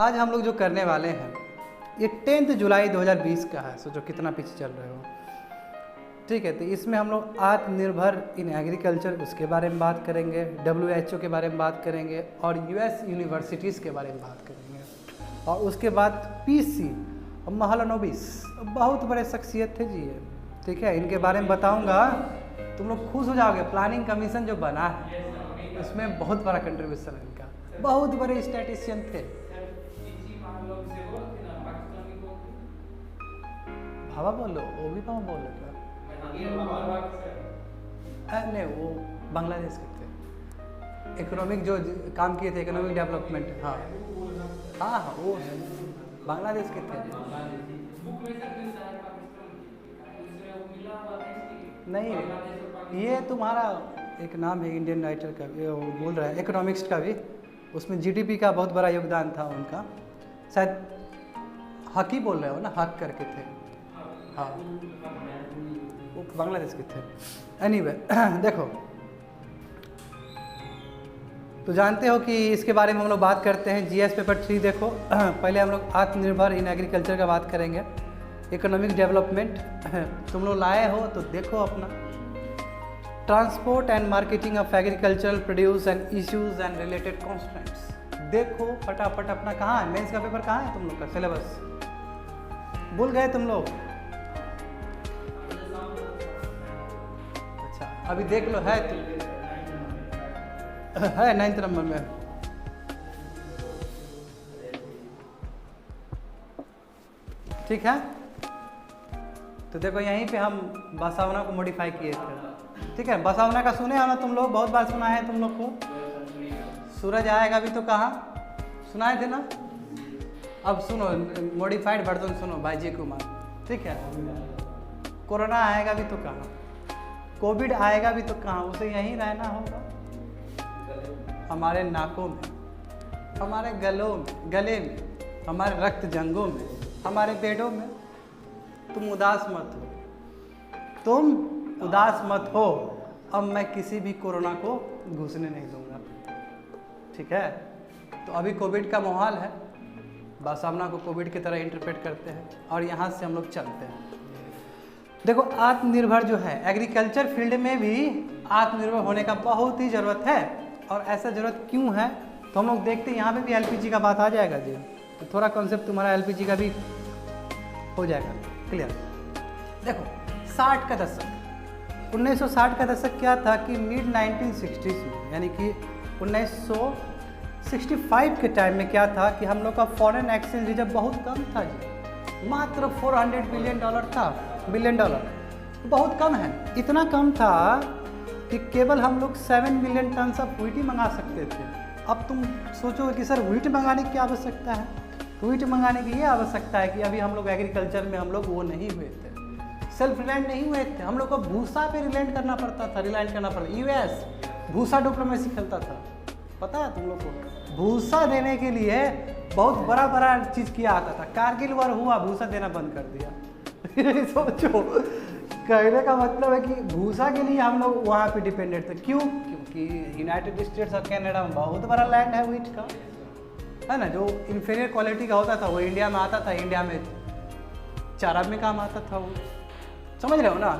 आज हम लोग जो करने वाले हैं ये 10 जुलाई 2020 का है। सोचो कितना पीछे चल रहे हो। ठीक है, तो इसमें हम लोग आत्मनिर्भर इन एग्रीकल्चर उसके बारे में बात करेंगे, WHO के बारे में बात करेंगे और US यूनिवर्सिटीज़ के बारे में बात करेंगे। और उसके बाद PC और महालनोबिस बहुत बड़े शख्सियत थे जी ये। ठीक है, इनके बारे में बताऊंगा, तुम लोग खुश हो जाओगे। प्लानिंग कमीशन जो बना है उसमें बहुत बड़ा कंट्रीब्यूशन है इनका, बहुत बड़े स्टैटिस्टिशियन थे। भावा बोलो, वो भी भावा बोलो क्या? नहीं, वो बांग्लादेश के थे। इकोनॉमिक जो काम किए थे, इकोनॉमिक डेवलपमेंट। हाँ हाँ हाँ, वो बांग्लादेश के थे। नहीं, ये तुम्हारा एक नाम है इंडियन राइटर का भी, वो बोल रहा है इकोनॉमिक्स का भी, उसमें GDP का बहुत बड़ा योगदान था उनका। शायद हक ही बोल रहे हो ना, हक करके थे। हाँ, वो बांग्लादेश के थे। एनीवे देखो, तो जानते हो कि इसके बारे में हम लोग बात करते हैं। GS पेपर 3 देखो। पहले हम लोग आत्मनिर्भर इन एग्रीकल्चर का बात करेंगे, इकोनॉमिक डेवलपमेंट तुम लोग लाए हो तो देखो अपना। Transport and marketing of agricultural produce and issues and related constants देखो फटाफट अपना। कहाँ है मेंस का पेपर, कहाँ है तुम लोग का सिलेबस? भूल गए तुम लोग? अच्छा, अभी देख लो, है 9th नंबर में। ठीक है, तो देखो यहीं पे हम बसावना को मॉडिफाई किए थे। ठीक है, बसावना का सुने हो ना तुम लोग, बहुत बार सुना है तुम लोग को। सूरज आएगा भी तो कहाँ, सुनाए थे ना। अब सुनो मॉडिफाइड वर्जन सुनो भाई जी कुमार। ठीक है, कोरोना आएगा भी तो कहाँ, कोविड आएगा भी तो कहाँ, उसे यहीं रहना होगा। हमारे नाकों में, हमारे गलों में, गले में, हमारे रक्त जंगों में, हमारे पेड़ों में। तुम उदास मत हो, तुम उदास मत हो। अब मैं किसी भी कोरोना को घुसने नहीं दूंगा। ठीक है, तो अभी कोविड का माहौल है, बसावना को कोविड की तरह इंटरप्रेट करते हैं और यहाँ से हम लोग चलते हैं। देखो, आत्मनिर्भर जो है एग्रीकल्चर फील्ड में भी आत्मनिर्भर होने का बहुत ही ज़रूरत है। और ऐसा ज़रूरत क्यों है तो हम लोग देखते हैं। यहाँ पे भी LPG का बात आ जाएगा जी, तो थोड़ा कॉन्सेप्ट तुम्हारा LPG का भी हो जाएगा क्लियर। देखो 60 का दशक, 1960 का दशक क्या था कि मिड 1960s में, यानी कि 1965 के टाइम में क्या था कि हम लोग का फॉरेन एक्सचेंज रिजर्व बहुत कम था जी, मात्र $400 बिलियन था। बिलियन डॉलर बहुत कम है। इतना कम था कि केवल हम लोग 7 मिलियन टन ऑफ व्हीट मंगा सकते थे। अब तुम सोचोगे कि सर व्हीट मंगाने की आवश्यकता है, तो व्हीट मंगाने की ये आवश्यकता है कि अभी हम लोग एग्रीकल्चर में हम लोग वो नहीं हुए थे, सेल्फ रिलायंट नहीं हुए थे। हम लोग को भूसा पे रिलायंट करना पड़ता था, US भूसा डिप्लोमेसी खेलता था, पता है तुम लोग को। भूसा देने के लिए बहुत बड़ा बड़ा चीज़ किया आता था। कारगिल वार हुआ, भूसा देना बंद कर दिया। सोचो, कहने का मतलब है कि भूसा के लिए हम लोग वहाँ पे डिपेंडेंट थे। क्यों? क्योंकि यूनाइटेड स्टेट्स और कनाडा में बहुत बड़ा लैंड है व्हीट का, है ना। जो इंफीरियर क्वालिटी का होता था वो इंडिया में आता था, इंडिया में चारा में काम आता था वो, समझ रहे हो ना।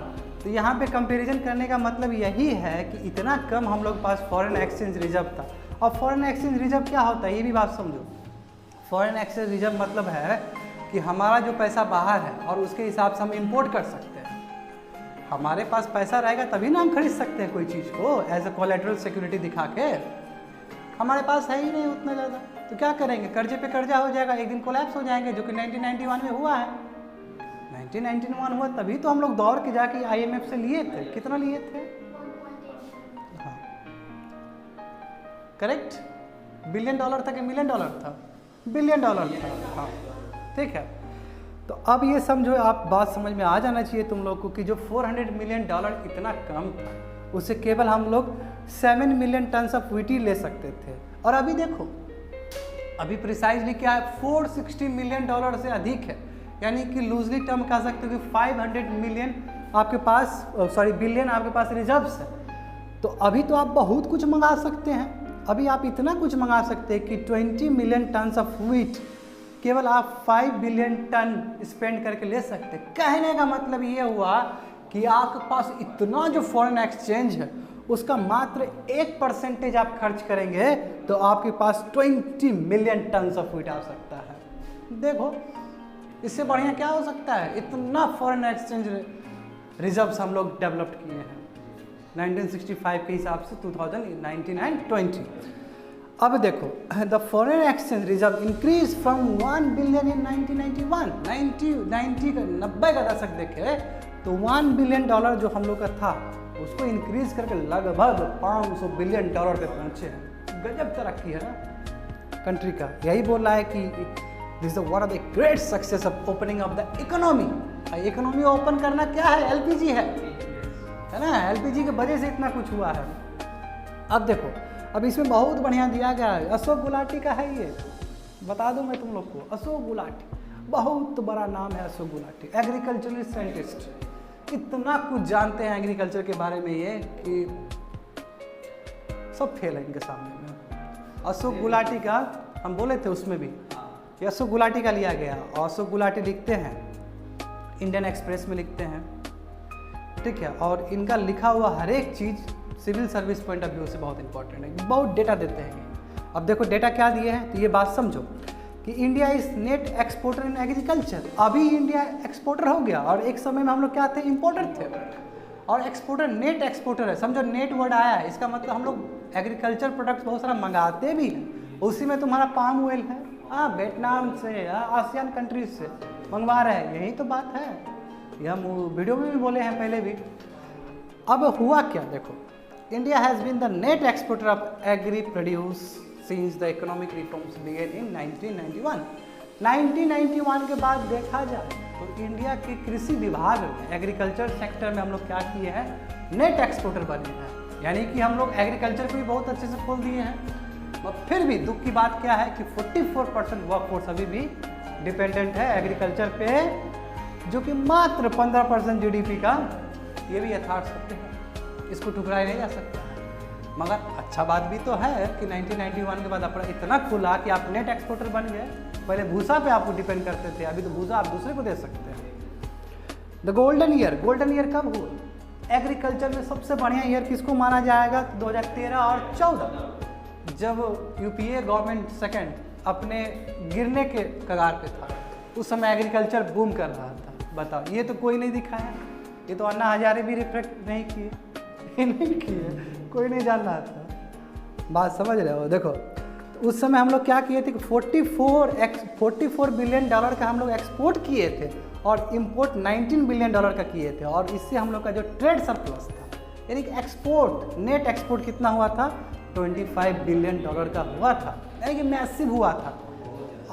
तो यहाँ पे कंपैरिजन करने का मतलब यही है कि इतना कम हम लोग पास फॉरेन एक्सचेंज रिजर्व था। और फॉरेन एक्सचेंज रिजर्व क्या होता है ये भी बात समझो। फॉरेन एक्सचेंज रिजर्व मतलब है कि हमारा जो पैसा बाहर है और उसके हिसाब से हम इंपोर्ट कर सकते हैं। हमारे पास पैसा रहेगा तभी ना हम खरीद सकते हैं कोई चीज़ को एज अ कोलैटरल सिक्योरिटी दिखा के। हमारे पास है ही नहीं उतना ज़्यादा, तो क्या करेंगे, कर्जे पे कर्जा हो जाएगा, एक दिन कोलैप्स हो जाएंगे, जो कि 1991 में हुआ है। 1991 हुआ तभी तो हम लोग दौड़ के जाके IMF से लिए थे। कितना लिए थे? हाँ करेक्ट, $बिलियन था कि $मिलियन था? $बिलियन था। हाँ ठीक है, तो अब ये समझो, आप बात समझ में आ जाना चाहिए तुम लोग को कि जो $400 मिलियन इतना कम था, उससे केवल हम लोग 7 मिलियन टन ऑफ व्हीट ले सकते थे। और अभी देखो, अभी प्रिसाइजली क्या है, $460 मिलियन से अधिक है। यानी कि लूजली टर्म कह सकते हो कि 500 मिलियन आपके पास, बिलियन आपके पास रिजर्व्स है। तो अभी तो आप बहुत कुछ मंगा सकते हैं। अभी आप इतना कुछ मंगा सकते हैं कि 20 मिलियन टन ऑफ व्हीट केवल आप 5 बिलियन टन स्पेंड करके ले सकते हैं। कहने का मतलब ये हुआ कि आपके पास इतना जो फॉरेन एक्सचेंज है उसका मात्र 1% आप खर्च करेंगे तो आपके पास 20 मिलियन टन ऑफ व्हीट आ सकता है। देखो इससे बढ़िया क्या हो सकता है। इतना फॉरेन एक्सचेंज रिजर्व्स हम लोग डेवलप किए हैं 1965 के हिसाब से 2019 एंड 20। अब देखो the foreign exchange reserve increase from 1 billion in 1991 90 का दशक देखे तो $1 बिलियन जो हम लोग का था उसको इंक्रीज करके लगभग $500 बिलियन पे पहुंचे हैं। गजब तरक्की है ना कंट्री का। यही बोल रहा है कि this is one of the great success of opening of the economy. Economy open करना क्या है, एलपीजी है ना। एलपीजी की वजह से इतना कुछ हुआ है। अब देखो अब इसमें बहुत बढ़िया दिया गया है। अशोक गुलाटी का है ये, बता दूं मैं तुम लोग को। अशोक गुलाटी बहुत बड़ा नाम है। अशोक गुलाटी एग्रीकल्चरलिस्ट साइंटिस्ट, इतना कुछ जानते हैं एग्रीकल्चर के बारे में ये कि सब फेल है इनके सामने में। अशोक गुलाटी का हम बोले थे उसमें भी कि अशोक गुलाटी का लिया गया। और अशोक गुलाटी लिखते हैं इंडियन एक्सप्रेस में लिखते हैं, ठीक है। और इनका लिखा हुआ हर एक चीज़ civil service point of view से बहुत इंपॉर्टेंट है। बहुत डेटा देते हैं। अब देखो डेटा क्या दिए हैं तो ये बात समझो कि India is net exporter in agriculture. अभी इंडिया एक्सपोर्टर हो गया और एक समय में हम लोग क्या थे, इंपोर्टर थे। और एक्सपोर्टर नेट एक्सपोर्टर है। समझो नेट वर्ड आया है, इसका मतलब हम लोग एग्रीकल्चर प्रोडक्ट्स बहुत सारा मंगाते भी हैं। उसी में तुम्हारा पाम ऑयल है, हाँ वियतनाम से, आसियान कंट्रीज से मंगवा रहे हैं। यही तो बात है, ये हम वीडियो में भी बोले हैं पहले भी। अब हुआ क्या देखो, India has been the net exporter of agri produce since the economic reforms begin in 1991। 1991 के बाद देखा जाए तो इंडिया के कृषि विभाग में एग्रीकल्चर सेक्टर में हम लोग क्या किए हैं, नेट एक्सपोर्टर बने हैं। यानी कि हम लोग एग्रीकल्चर को भी बहुत अच्छे से खोल दिए हैं। और फिर भी दुख की बात क्या है कि 44% वर्कफोर्स अभी भी डिपेंडेंट है एग्रीकल्चर पे, जो कि मात्र 15% जीडीपी का ये भी यथार्थ सत्य है। इसको ठुकराया नहीं जा सकता। मगर अच्छा बात भी तो है कि 1991 के बाद अपना इतना खुला कि आप नेट एक्सपोर्टर बन गए। पहले भूसा पे आपको डिपेंड करते थे, अभी तो भूसा आप दूसरे को दे सकते हैं। द गोल्डन ईयर कब हुआ? एग्रीकल्चर में सबसे बढ़िया ईयर किसको माना जाएगा? 2013 और 14, जब यूपीए गवर्नमेंट सेकेंड अपने गिरने के कगार पे था। उस समय एग्रीकल्चर बूम कर रहा था। बताओ, ये तो कोई नहीं दिखाया। ये तो अन्ना हजारे भी रिफ्लेक्ट नहीं किए, नहीं किए, कोई नहीं जान रहा था। बात समझ रहे हो? देखो तो उस समय हम लोग क्या किए थे कि 44 बिलियन डॉलर का हम लोग एक्सपोर्ट किए थे और इंपोर्ट 19 बिलियन डॉलर का किए थे। और इससे हम लोग का जो ट्रेड सरप्लस था, यानी कि एक्सपोर्ट, नेट एक्सपोर्ट कितना हुआ था? 25 बिलियन डॉलर का हुआ था, यानी कि मैसिव हुआ था।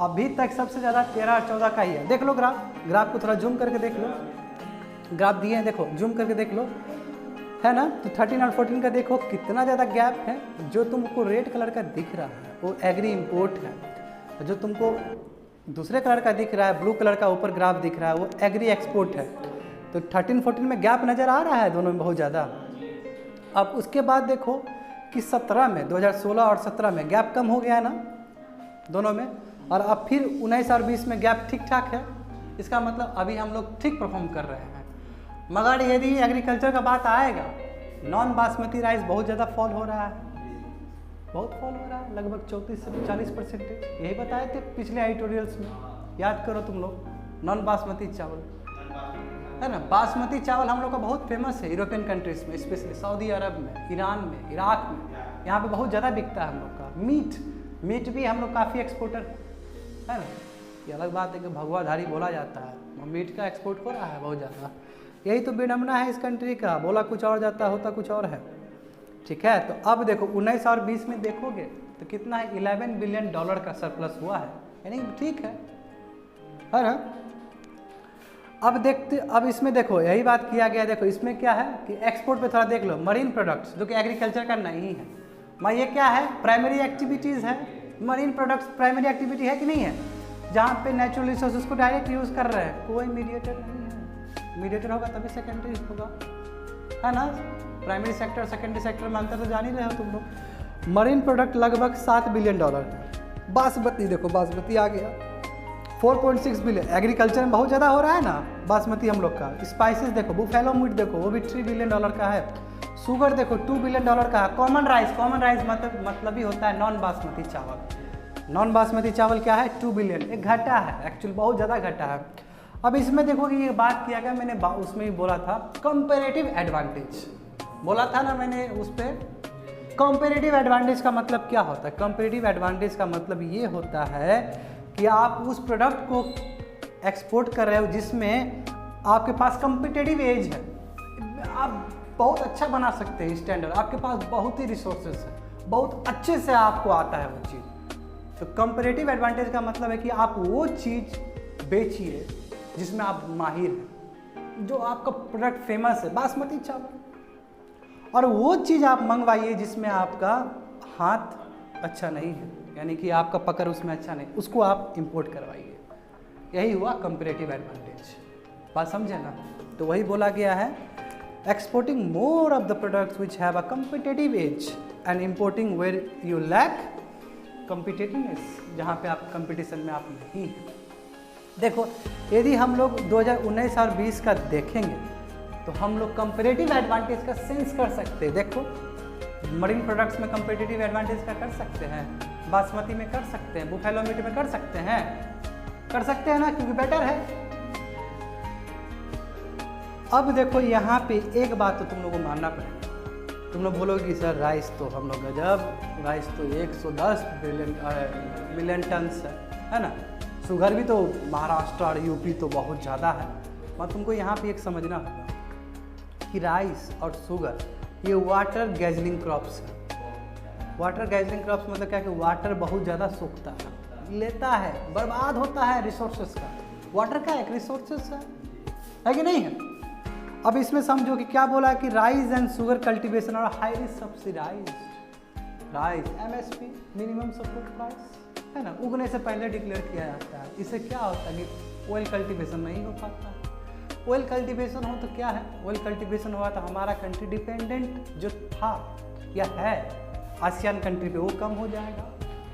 अभी तक सबसे ज़्यादा 13 और 14 का ही है। देख लो ग्राफ को थोड़ा जूम करके देख लो। ग्राफ दिए हैं, देखो जूम करके देख लो, है ना। तो 13 और 14 का देखो कितना ज़्यादा गैप है। जो तुमको रेड कलर का दिख रहा है वो एग्री इंपोर्ट है। जो तुमको दूसरे कलर का दिख रहा है, ब्लू कलर का ऊपर ग्राफ दिख रहा है, वो एग्री एक्सपोर्ट है। तो 13-14 में गैप नज़र आ रहा है दोनों में बहुत ज़्यादा। अब उसके बाद देखो कि 17 में, 2016 और 17 में गैप कम हो गया है ना दोनों में। और अब फिर 19 और 20 में गैप ठीक ठाक है। इसका मतलब अभी हम लोग ठीक परफॉर्म कर रहे हैं। मगर यदि एग्रीकल्चर का बात आएगा, नॉन बासमती राइस बहुत ज़्यादा फॉल हो रहा है, बहुत फॉल हो रहा है, लगभग 34 से 40%। यही बताए थे पिछले एडिटोरियल्स में, याद करो तुम लोग। नॉन बासमती चावल है ना, बासमती चावल हम लोग का बहुत फेमस है यूरोपियन कंट्रीज़ में, स्पेशली सऊदी अरब में, ईरान में, इराक में। यहाँ पे बहुत ज़्यादा बिकता है हम लोग का। मीट भी हम लोग काफ़ी एक्सपोर्टर है ना। ये अलग बात है कि भगवाधारी बोला जाता है, मीट का एक्सपोर्ट हो रहा है बहुत ज़्यादा। यही तो विडम्बना है इस कंट्री का, बोला कुछ और जाता होता कुछ और है, ठीक है। तो अब देखो 19 और 20 में देखोगे तो कितना है, 11 बिलियन डॉलर का सरप्लस हुआ है, यानी ठीक है ना। अब देखते, अब इसमें देखो यही बात किया गया। देखो इसमें क्या है कि एक्सपोर्ट पे थोड़ा देख लो, मरीन प्रोडक्ट्स जो कि एग्रीकल्चर का नहीं है। मैं ये क्या है, प्राइमरी एक्टिविटीज़ है। मरीन प्रोडक्ट्स प्राइमरी एक्टिविटी है कि नहीं है? जहाँ पे नेचुरल रिसोर्सेज को डायरेक्ट यूज़ कर रहे हैं, कोई मीडिएटर नहीं है। मीडिएटर होगा तभी सेकेंडरी होगा, है ना। प्राइमरी सेक्टर सेकेंडरी सेक्टर में अंतर तो जान ही रहे हो तुम लोग। मरीन प्रोडक्ट लगभग $7 बिलियन का। बासमती देखो, बासमती आ गया 4.6 बिलियन। एग्रीकल्चर में बहुत ज़्यादा हो रहा है ना बासमती हम लोग का। स्पाइसेस देखो, बुफेलो मीट देखो, वो भी $3 बिलियन का है। शुगर देखो $2 बिलियन का है। कॉमन राइस मतलब ही होता है नॉन बासमती चावल। नॉन बासमती चावल क्या है, 2 बिलियन। एक घटा है, एक्चुअली बहुत ज़्यादा घटा है। अब इसमें देखो कि ये बात किया गया, मैंने उसमें ही बोला था कंपेरेटिव एडवांटेज, बोला था ना मैंने उस पर। कंपेरेटिव एडवांटेज का मतलब क्या होता है? कंपेरेटिव एडवांटेज का मतलब ये होता है कि आप उस प्रोडक्ट को एक्सपोर्ट कर रहे हो जिसमें आपके पास कंपिटेटिव एज है, आप बहुत अच्छा बना सकते हैं स्टैंडर्ड, आपके पास बहुत ही रिसोर्सेज है, बहुत अच्छे से आपको आता है वो चीज़। तो कंपेरेटिव एडवांटेज का मतलब है कि आप वो चीज़ बेचिए जिसमें आप माहिर हैं, जो आपका प्रोडक्ट फेमस है बासमती चावल, और वो चीज़ आप मंगवाइए जिसमें आपका हाथ अच्छा नहीं है, यानी कि आपका पकड़ उसमें अच्छा नहीं, उसको आप इंपोर्ट करवाइए। यही हुआ कंपेरेटिव एडवांटेज। बात समझे ना? तो वही बोला गया है, exporting more of the products which have a competitive edge and importing where you lack competitiveness, जहाँ पे आप कंपटीशन में आप नहीं हैं। देखो, यदि हम लोग 2019 और 20 का देखेंगे तो हम लोग कंपेरेटिव एडवांटेज का सेंस कर सकते हैं। देखो, मरीन प्रोडक्ट्स में कंपेरेटिव एडवांटेज का कर सकते हैं, बासमती में कर सकते हैं, बुफेलो मीट में कर सकते हैं ना, क्योंकि बेटर है। अब देखो यहाँ पे एक बात तो तुम लोगों को मानना पड़ेगा। तुम लोग बोलोगे कि सर राइस तो हम लोग गजब, राइस तो 110 मिलियन टन है ना, शुगर भी तो महाराष्ट्र और यूपी तो बहुत ज़्यादा है। और तुमको यहाँ पे एक समझना होगा कि राइस और शुगर ये वाटर गैजलिंग क्रॉप्स है। वाटर गैजलिंग क्रॉप्स मतलब क्या कि वाटर बहुत ज़्यादा सूखता है, लेता है, बर्बाद होता है रिसोर्सेस का। वाटर का एक रिसोर्सेस है कि नहीं है? अब इसमें समझो कि क्या बोला कि राइस एंड शुगर कल्टीवेशन और highly subsidised. Rice MSP minimum support price है ना, उगने से पहले डिक्लेयर किया जाता है। इससे क्या होता है कि ऑयल कल्टीवेशन नहीं हो पाता। ऑयल कल्टीवेशन हो तो क्या है, ऑयल कल्टीवेशन हुआ तो हमारा कंट्री डिपेंडेंट जो था या है आसियान कंट्री पे, वो कम हो जाएगा।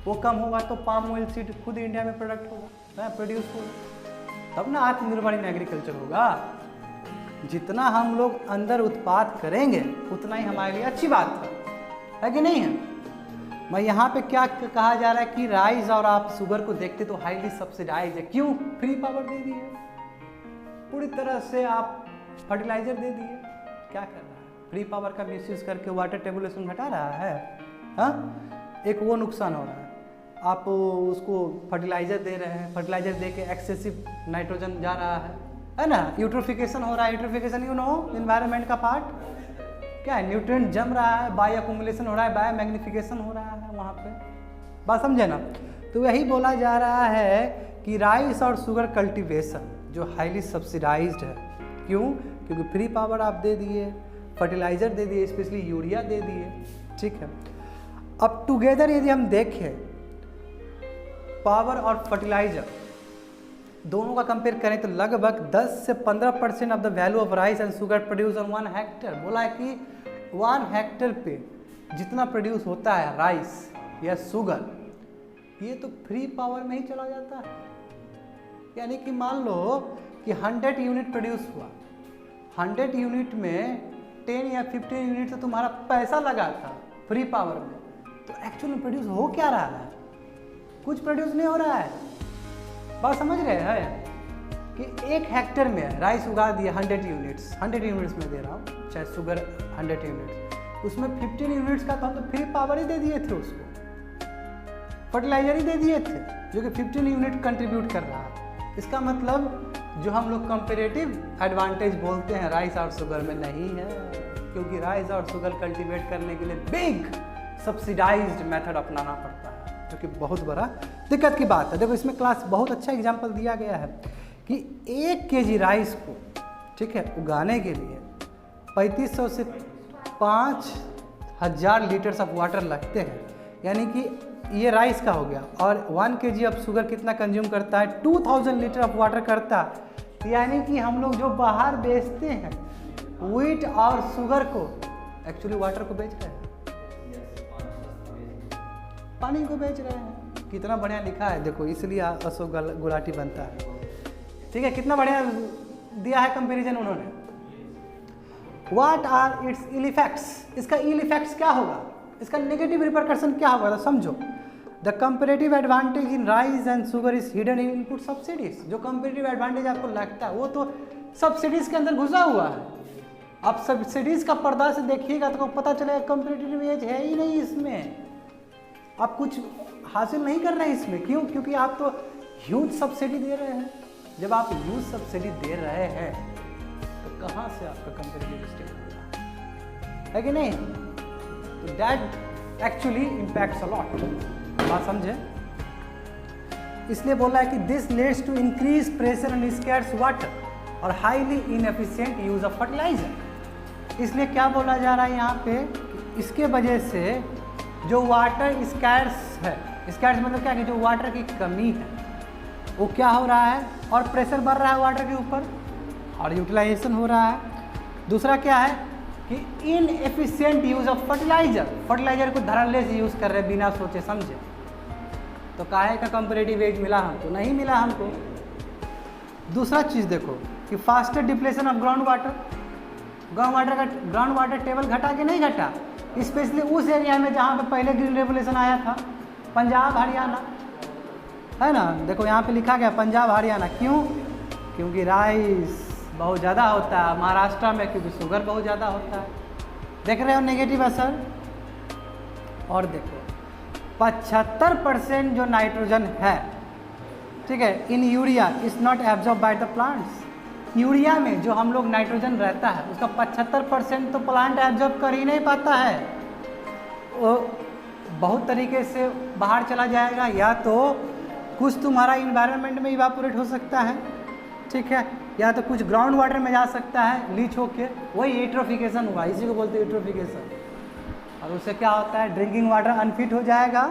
वो कम होगा तो पाम ऑयल सीड खुद इंडिया में प्रोडक्ट होगा, प्रोड्यूस होगा, तब ना आत्मनिर्भर इन एग्रीकल्चर होगा। जितना हम लोग अंदर उत्पाद करेंगे उतना ही हमारे लिए अच्छी बात है कि नहीं है? मैं यहाँ पे क्या कहा जा रहा है कि राइस और आप शुगर को देखते तो हाईली सब्सिडाइज है। क्यों? फ्री पावर दे दिए, पूरी तरह से आप फर्टिलाइजर दे दिए। क्या कर रहा है? फ्री पावर का मिसयूज करके वाटर टेबुलेशन घटा रहा है। हाँ, एक वो नुकसान हो रहा है, आप उसको फर्टिलाइजर दे रहे हैं, फर्टिलाइजर दे के एक्सेसिव नाइट्रोजन जा रहा है ना, यूट्रोफिकेशन हो रहा है। यूट्रोफिकेशन यू नो इन्वायरमेंट का पार्ट क्या है, न्यूट्रिएंट जम रहा है, बायो अकुमुलेशन हो रहा है, बायो मैग्निफिकेशन हो रहा है वहाँ पे। बात समझे ना? तो यही बोला जा रहा है कि राइस और शुगर कल्टीवेशन जो हाईली सब्सिडाइज्ड है। क्यों? क्योंकि फ्री पावर आप दे दिए, फर्टिलाइजर दे दिए, स्पेशली यूरिया दे दिए, ठीक है। अब टुगेदर यदि हम देखें पावर और फर्टिलाइजर दोनों का कंपेयर करें तो लगभग 10 से 15% of the value of rice and sugar produce on 1 hectare. बोला है कि 1 हेक्टेयर पे जितना प्रोड्यूस होता है राइस या शुगर, ये तो फ्री पावर में ही चला जाता है। यानी कि मान लो कि 100 यूनिट प्रोड्यूस हुआ, 100 यूनिट में 10 या 15 यूनिट तो तुम्हारा पैसा लगा था फ्री पावर में, तो एक्चुअल में प्रोड्यूस हो क्या रहा है? कुछ प्रोड्यूस नहीं हो रहा है। बात समझ रहे हैं कि 1 हेक्टेयर में राइस उगा दिया 100 यूनिट्स में दे रहा हूँ, चाहे शुगर 100 यूनिट्स, उसमें 15 यूनिट्स का तो हम तो फ्री पावर ही दे दिए थे, उसको फर्टिलाइजर ही दे दिए थे, जो कि 15 यूनिट कंट्रीब्यूट कर रहा है। इसका मतलब जो हम लोग कंपेरेटिव एडवांटेज बोलते हैं राइस और शुगर में नहीं है, क्योंकि राइस और शुगर कल्टीवेट करने के लिए बिग सब्सिडाइज्ड मेथड अपनाना पड़ता है, जो कि बहुत बड़ा दिक्कत की बात है। देखो इसमें क्लास बहुत अच्छा एग्जांपल दिया गया है कि 1 केजी राइस को, ठीक है, उगाने के लिए 3500 से 5000 लीटर्स ऑफ वाटर लगते हैं। यानी कि ये राइस का हो गया, और 1 केजी ऑफ शुगर कितना कंज्यूम करता है? 2000 लीटर ऑफ वाटर करता है। यानी कि हम लोग जो बाहर बेचते हैं व्हीट और शुगर को, एक्चुअली वाटर को बेच रहे हैं। पानी को बेच रहे हैं। कितना बढ़िया लिखा है देखो, इसलिए अशोक गुलाटी बनता है। ठीक है, कितना बढ़िया दिया है कंपैरिजन उन्होंने। What are its ill effects, इसका इल इफेक्ट्स क्या होगा, इसका नेगेटिव रिपरकशन क्या होगा, तो समझो। The comparative advantage in rice and sugar is hidden in input subsidies. जो कंपेरेटिव एडवांटेज आपको लगता है वो तो सब्सिडीज के अंदर घुसा हुआ है। आप सब्सिडीज का पर्दा से देखिएगा तो पता चलेगा कंपेरेटिव एज है ही नहीं इसमें, आप कुछ हासिल नहीं कर रहे हैं इसमें। क्यों? क्योंकि आप तो ह्यूज सब्सिडी दे रहे हैं। जब आप ह्यूज सब्सिडी दे रहे हैं तो कहाँ से आपका कंपेरेटिव स्टेट होगा, है कि नहीं? तो that actually impacts a lot. बात समझे? इसलिए बोला है कि this leads to increase pressure on scarce water और highly inefficient use of fertiliser. इसलिए क्या बोला जा रहा है यहाँ पे, इसके वजह से जो वाटर स्कैर्स है, स्कैर्स मतलब क्या कि जो वाटर की कमी है वो क्या हो रहा है, और प्रेशर बढ़ रहा है वाटर के ऊपर और यूटिलाइजेशन हो रहा है। दूसरा क्या है कि inefficient use of fertiliser, fertiliser को धड़ल्ले से यूज़ कर रहे हैं बिना सोचे समझे। तो काहे का कंपेरेटिव एज मिला हमको? नहीं मिला हमको। दूसरा चीज़ देखो कि faster depletion of ground water table घटा कि नहीं घटा, स्पेशली उस एरिया में जहाँ पे पहले ग्रीन रेवोल्यूशन आया था, पंजाब हरियाणा, है ना। देखो यहाँ पे लिखा गया पंजाब हरियाणा, क्यों? क्योंकि राइस बहुत ज़्यादा होता है महाराष्ट्र में, क्योंकि शुगर बहुत ज़्यादा होता है। देख रहे हो नेगेटिव असर। और देखो 75% जो नाइट्रोजन है, ठीक है, in urea is not absorb by the plants. Urea में जो हम लोग नाइट्रोजन रहता है उसका 75% तो प्लांट एब्जॉर्ब कर ही नहीं पाता है, वो बहुत तरीके से बाहर चला जाएगा, या तो कुछ तुम्हारा इन्वायरमेंट में इवापोरेट हो सकता है, ठीक है, या तो कुछ ग्राउंड वाटर में जा सकता है लीच होके, वही यूट्रोफिकेशन हुआ, इसी को बोलते हैं यूट्रोफिकेशन। और उससे क्या होता है, ड्रिंकिंग वाटर अनफिट हो जाएगा।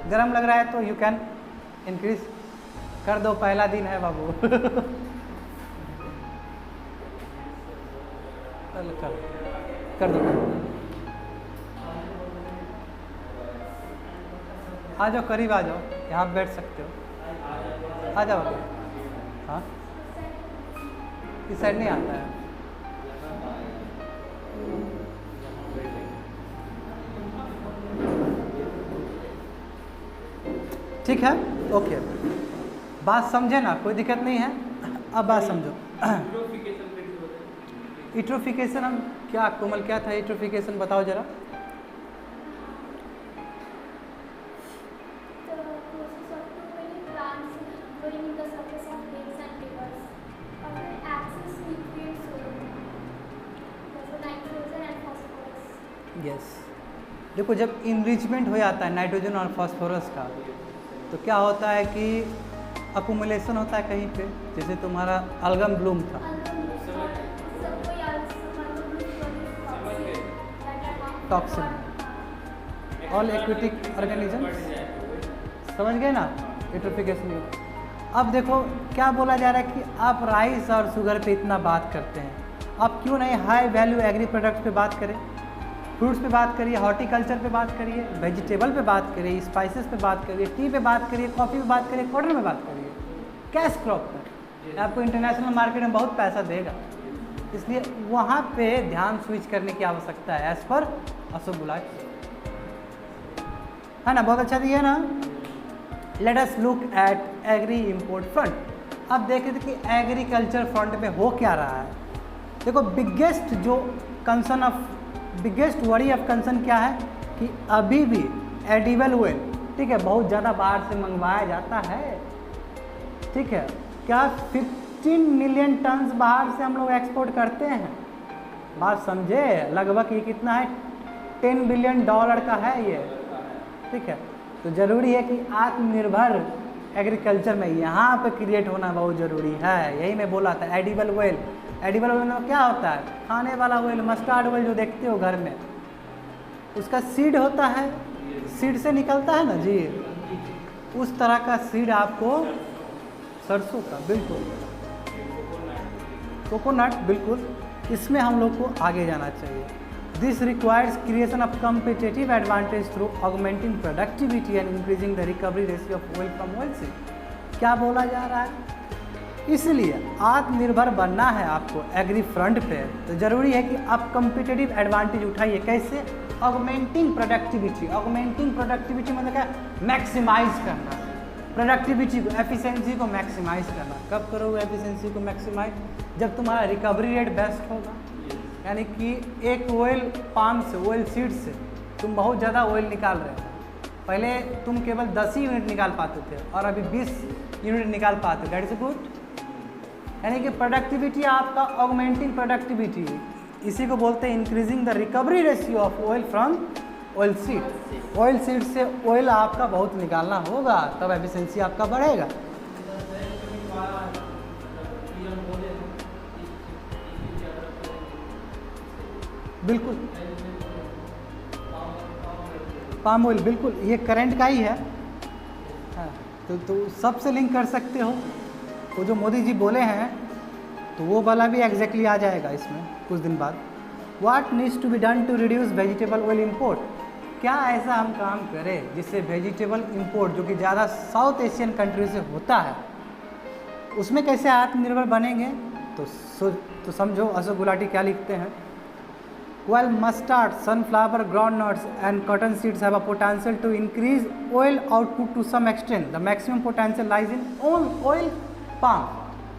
गर्म लग रहा है तो यू कैन इंक्रीज कर दो, पहला दिन है बाबू। कर दो। आ जाओ, करीब आ जाओ, यहाँ बैठ सकते हो, आ जाओ। हाँ, इस साइड नहीं आता है। ठीक है, ओके, बात समझे ना, कोई दिक्कत नहीं है। अब बात समझो। यूट्रोफिकेशन हम क्या, कोमल क्या था यूट्रोफिकेशन, बताओ जरा। यस, देखो जब इनरिचमेंट हो जाता है नाइट्रोजन और फास्फोरस का तो क्या होता है कि अकुमुलेशन होता है कहीं पे, जैसे तुम्हारा अल्गम ब्लूम था, टॉक्सिन, ऑल एक्वेटिक ऑर्गेनिजम्स, समझ गए ना यूट्रोफिकेशन। अब देखो क्या बोला जा रहा है कि आप राइस और शुगर पे इतना बात करते हैं, आप क्यों नहीं हाई वैल्यू एग्री प्रोडक्ट्स पे बात करें, फ्रूट्स पे बात करिए, हॉर्टिकल्चर पे बात करिए, वेजिटेबल पे बात करिए, स्पाइसेस पे बात करिए, टी पे बात करिए, कॉफ़ी पे बात करिए, कॉटन में बात करिए, कैश क्रॉप पर आपको इंटरनेशनल मार्केट में बहुत पैसा देगा। इसलिए वहाँ पे ध्यान स्विच करने की आवश्यकता है एज पर अशोक गुलाटी, है ना। बहुत अच्छा दिया ना। Let us look at agri import front. अब देखें कि एग्रीकल्चर फ्रंट पे हो क्या रहा है। देखो बिगेस्ट जो concern of, biggest worry of concern क्या है कि अभी भी एडिबल ऑयल, ठीक है, बहुत ज़्यादा बाहर से मंगवाया जाता है, ठीक है। क्या 15 मिलियन टन्स बाहर से हम लोग एक्सपोर्ट करते हैं, बात समझे। लगभग ये कितना है, $10 बिलियन का है ये, ठीक है। तो ज़रूरी है कि आत्मनिर्भर एग्रीकल्चर में यहाँ पे क्रिएट होना बहुत ज़रूरी है। यही मैं बोला था, एडिबल ऑयल। एडिबल ऑयल में क्या होता है, खाने वाला ऑयल, मस्टर्ड ऑयल जो देखते हो घर में, उसका सीड होता है, सीड से निकलता है ना जी, उस तरह का सीड आपको सरसों का, बिल्कुल कोकोनट, बिल्कुल इसमें हम लोग को आगे जाना चाहिए। This requires creation of competitive advantage through augmenting productivity and increasing the recovery ratio of oil from oil seed. क्या बोला जा रहा है? इसलिए आत्मनिर्भर बनना है आपको एग्री फ्रंट पे, तो ज़रूरी है कि आप कम्पिटेटिव एडवांटेज उठाइए। कैसे? Augmenting productivity. ऑगमेंटिंग प्रोडक्टिविटी मतलब क्या? मैक्सिमाइज करना प्रोडक्टिविटी को, एफिशिएंसी को मैक्सिमाइज करना। कब करोगे एफिशिएंसी को मैक्सिमाइज? जब तुम्हारा रिकवरी रेट बेस्ट होगा। यानी कि एक ऑयल पाम से, ऑयल सीड से तुम बहुत ज़्यादा ऑयल निकाल रहे हो। पहले तुम केवल 10 ही यूनिट निकाल पाते थे और अभी 20 यूनिट निकाल पाते हो। That is good. यानी कि प्रोडक्टिविटी आपका ऑगमेंटिंग प्रोडक्टिविटी, इसी को बोलते हैं increasing the recovery ratio of oil from oil seed. Oil seed से ऑयल आपका बहुत निकालना होगा, तब एफिशिएंसी आपका बढ़ेगा। बिल्कुल, पाम ऑयल, बिल्कुल ये करंट का ही है। हाँ, तो सबसे लिंक कर सकते हो। वो जो मोदी जी बोले हैं तो वो वाला भी एग्जैक्टली आ जाएगा इसमें कुछ दिन बाद। What needs to be done to reduce vegetable oil import. क्या ऐसा हम काम करें जिससे वेजिटेबल इंपोर्ट, जो कि ज़्यादा साउथ एशियन कंट्री से होता है, उसमें कैसे आत्मनिर्भर बनेंगे? तो समझो अशोक गुलाटी क्या लिखते हैं। While mustard, sunflower, groundnuts and cotton seeds have a potential to increase oil output to some extent, the maximum potential lies in oil palm।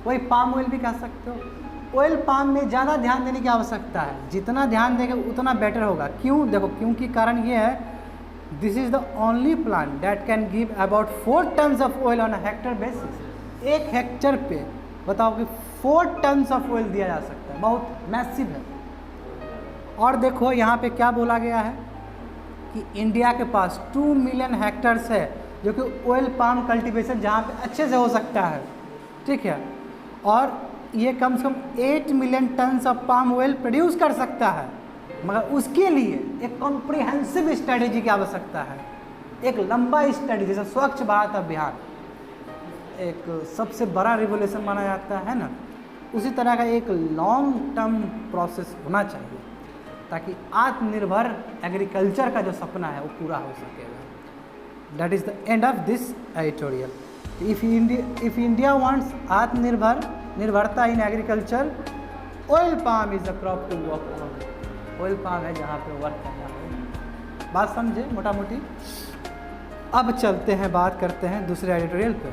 वही पाम ऑयल भी कह सकते हो। ऑयल पाम में ज़्यादा ध्यान देने की आवश्यकता है, जितना ध्यान देंगे उतना बेटर होगा। क्यों? देखो, क्योंकि कारण ये है, this is the only plant that can give about 4 tons of oil on a Hector basis. एक हेक्टर पे बताओ कि 4 टन्स ऑफ ऑयल दिया जा सकता है, बहुत मैसिव है। और देखो यहाँ पे क्या बोला गया है कि इंडिया के पास 2 मिलियन हेक्टर्स है जो कि ऑयल पाम कल्टीवेशन जहाँ पे अच्छे से हो सकता है, ठीक है। और ये कम से कम 8 million tons of palm oil produce कर सकता है, मगर उसके लिए एक कॉम्प्रिहेंसिव स्ट्रेटेजी की आवश्यकता है। एक लंबा स्टडी, जैसे स्वच्छ भारत अभियान एक सबसे बड़ा रिवोल्यूशन माना जाता है ना, उसी तरह का एक लॉन्ग टर्म प्रोसेस होना चाहिए ताकि आत्मनिर्भर एग्रीकल्चर का जो सपना है वो पूरा हो सकेगा। That is the end of this editorial. If India wants निर्भरता in agriculture, oil palm is the crop to work on. Oil palm है जहाँ पे वर्क करना है। बात समझे मोटा मोटी। अब चलते हैं, बात करते हैं दूसरे एडिटोरियल पे।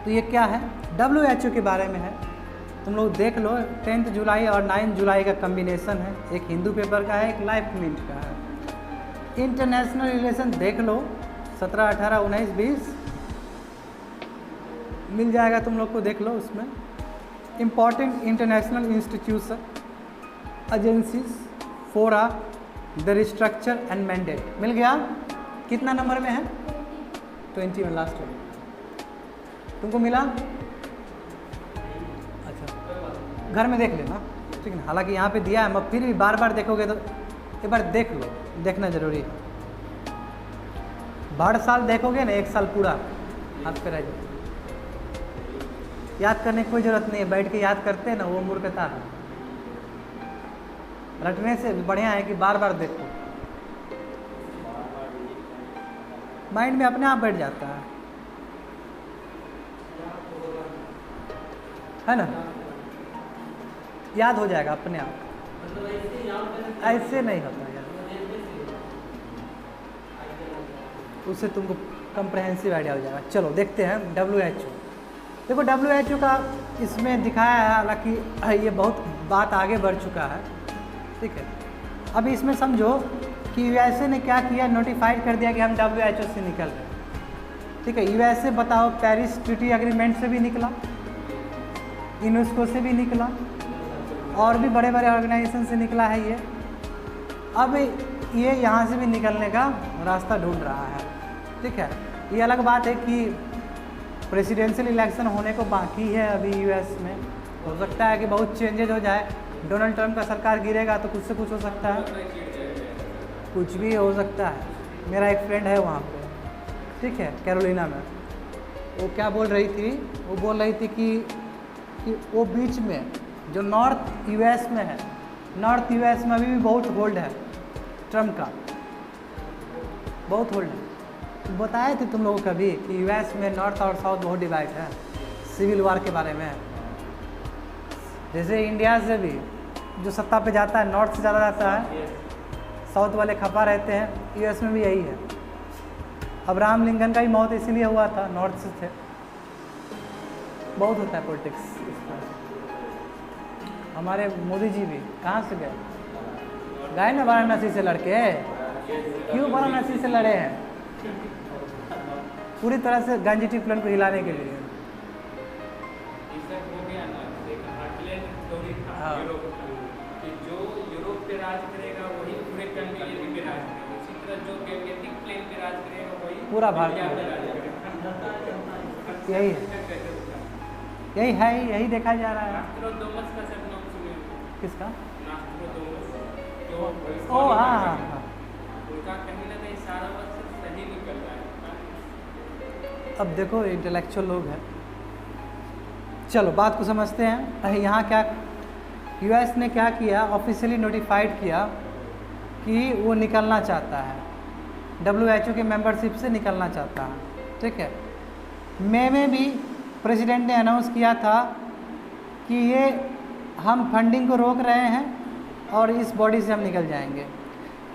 तो ये क्या है? WHO के बारे में है। तुम लोग देख लो, 10 जुलाई और 9 जुलाई का कम्बिनेशन है। एक हिंदू पेपर का है, एक लाइफ मिंट का है। इंटरनेशनल रिलेशन देख लो, 17, 18, 19, 20 मिल जाएगा तुम लोग को, देख लो उसमें। इम्पॉर्टेंट इंटरनेशनल इंस्टीट्यूशन, एजेंसीज, फोरा, द रिस्ट्रक्चर एंड मैंडेट मिल गया। कितना नंबर में है? 20 में, लास्ट में तुमको मिला। घर में देख लेना, ठीक है। हालांकि यहाँ पे दिया है, मगर फिर भी बार बार देखोगे तो एक बार देख लो, देखना जरूरी है। हर साल देखोगे ना, 1 साल पूरा हाथ पे रह जाए। याद करने की कोई ज़रूरत नहीं है, बैठ के याद करते हैं ना, वो मूर्खता है। रटने से बढ़िया है कि बार बार देखो, माइंड में अपने आप बैठ जाता है ना, याद हो जाएगा अपने आप। ऐसे नहीं होता यार, उससे तुमको कंप्रहेंसिव आइडिया हो जाएगा। चलो देखते हैं WHO। देखो WHO का इसमें दिखाया है, हालांकि ये बहुत बात आगे बढ़ चुका है, ठीक है। अभी इसमें समझो कि USA ने क्या किया, नोटिफाइड कर दिया कि हम WHO से निकल रहे हैं, ठीक है। USA बताओ, पेरिस ट्रीटी एग्रीमेंट से भी निकला, यूनेस्को से भी निकला, और भी बड़े बड़े ऑर्गेनाइजेशन से निकला है ये। अब ये यहाँ से भी निकलने का रास्ता ढूंढ रहा है, ठीक है। ये अलग बात है कि प्रेसिडेंशियल इलेक्शन होने को बाकी है अभी US में। हो सकता है कि बहुत चेंजेज हो जाए, डोनाल्ड ट्रंप का सरकार गिरेगा तो कुछ से कुछ हो सकता है, कुछ भी हो सकता है। मेरा एक फ्रेंड है वहाँ पे, ठीक है, कैरोलिना में। वो क्या बोल रही थी, वो बोल रही थी कि वो बीच में जो नॉर्थ US में है नॉर्थ यूएस में अभी भी बहुत होल्ड है ट्रम्प का, बहुत होल्ड है। तो बताए थे तुम लोगों को कभी कि यूएस में नॉर्थ और साउथ बहुत डिवाइड है सिविल वार के बारे में। जैसे इंडिया से भी जो सत्ता पे जाता है नॉर्थ से ज़्यादा जाता है, साउथ वाले खपा रहते हैं। यूएस में भी यही है। अब्राहम लिंकन का भी मौत इसीलिए हुआ था, नॉर्थ से थे। बहुत होता है पॉलिटिक्स। हमारे मोदी जी भी कहाँ से गए? गए ना वाराणसी से लड़के। क्यों वाराणसी से लड़े हैं? पूरी तरह से गांधी टी प्लान को हिलाने के लिए। हाँ, जो यूरोप पे राज करेगा वही पूरे कंट्री पे राज करेगा, उसी तरह जो गैंजेटिक प्लेन पे राज करेगा वही पूरा भारत इंडिया में। पे राज करेगा। यही है, यही देखा जा रहा है। नास्ट्रोडोमस का सब नाम सुने होंगे। किसका? नास्ट्रोडोमस जो ओ हाँ हाँ हाँ। उनका कहीं ना कहीं सारा वक्त सही निकल रहा है। अब देखो इंटेलेक्चुअल लोग हैं। चलो बात को समझते हैं। यहाँ क्या यूएस ने क्या किया, ऑफिशियली नोटिफाइड किया कि वो निकलना चाहता है, डब्ल्यूएचओ के मेंबरशिप से निकलना चाहता है। ठीक है। मई में भी प्रेसिडेंट ने अनाउंस किया था कि ये हम फंडिंग को रोक रहे हैं और इस बॉडी से हम निकल जाएंगे।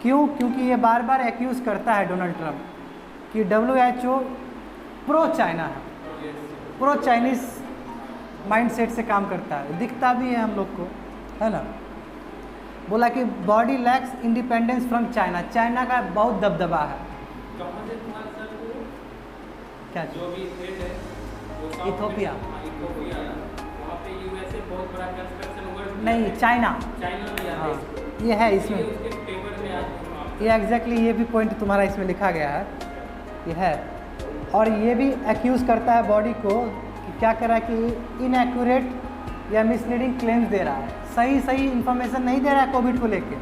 क्यों? क्योंकि ये बार बार एक्यूज़ करता है डोनाल्ड ट्रंप कि डब्ल्यूएचओ प्रो चाइना है, प्रो चाइनीज़ माइंडसेट से काम करता है। दिखता भी है हम लोग को, है ना। बोला कि body lakhs independence from China, China का बहुत दबदबा है। कहाँ से था सर वो? क्या जो भी हेड है वो साउथ इथोपिया। में- हाँ, इथोपिया। वहाँ पे यूएसए बहुत बड़ा कंस्ट्रक्शन वर्क नहीं, चाइना। चाइना में हाँ, आता है। ये है ये इसमें। उसके पेपर में आज वहाँ पे- ये एग्जैक्टली ये भी पॉइंट तुम्हारा इसमें लिखा गया है, ये है। और ये भी एक्यूज़ करता है बॉडी को कि क्या कर रहा है कि इनएक्यूरेट या मिसलीडिंग क्लेम्स दे रहा है, सही इन्फॉर्मेशन नहीं दे रहा है कोविड को लेके,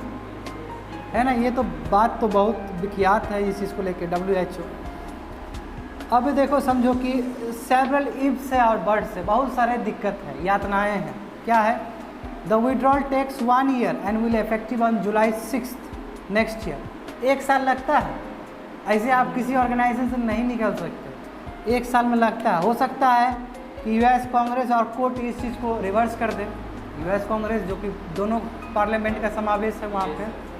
है ना। ये तो बात तो बहुत विख्यात है इस चीज़ को लेके डब्ल्यूएचओ। अब देखो समझो कि सेवरल इफ्स है और बर्ड्स है, बहुत सारे दिक्कत है, यातनाएं हैं। क्या है? The withdrawal takes 1 year and will effective on July 6 next year. 1 साल लगता है, ऐसे आप किसी ऑर्गेनाइजेशन से नहीं निकल सकते, 1 साल में लगता है। हो सकता है कि यूएस कांग्रेस और कोर्ट इस चीज़ को रिवर्स कर दे। यूएस कांग्रेस जो कि दोनों पार्लियामेंट का समावेश है वहाँ पे,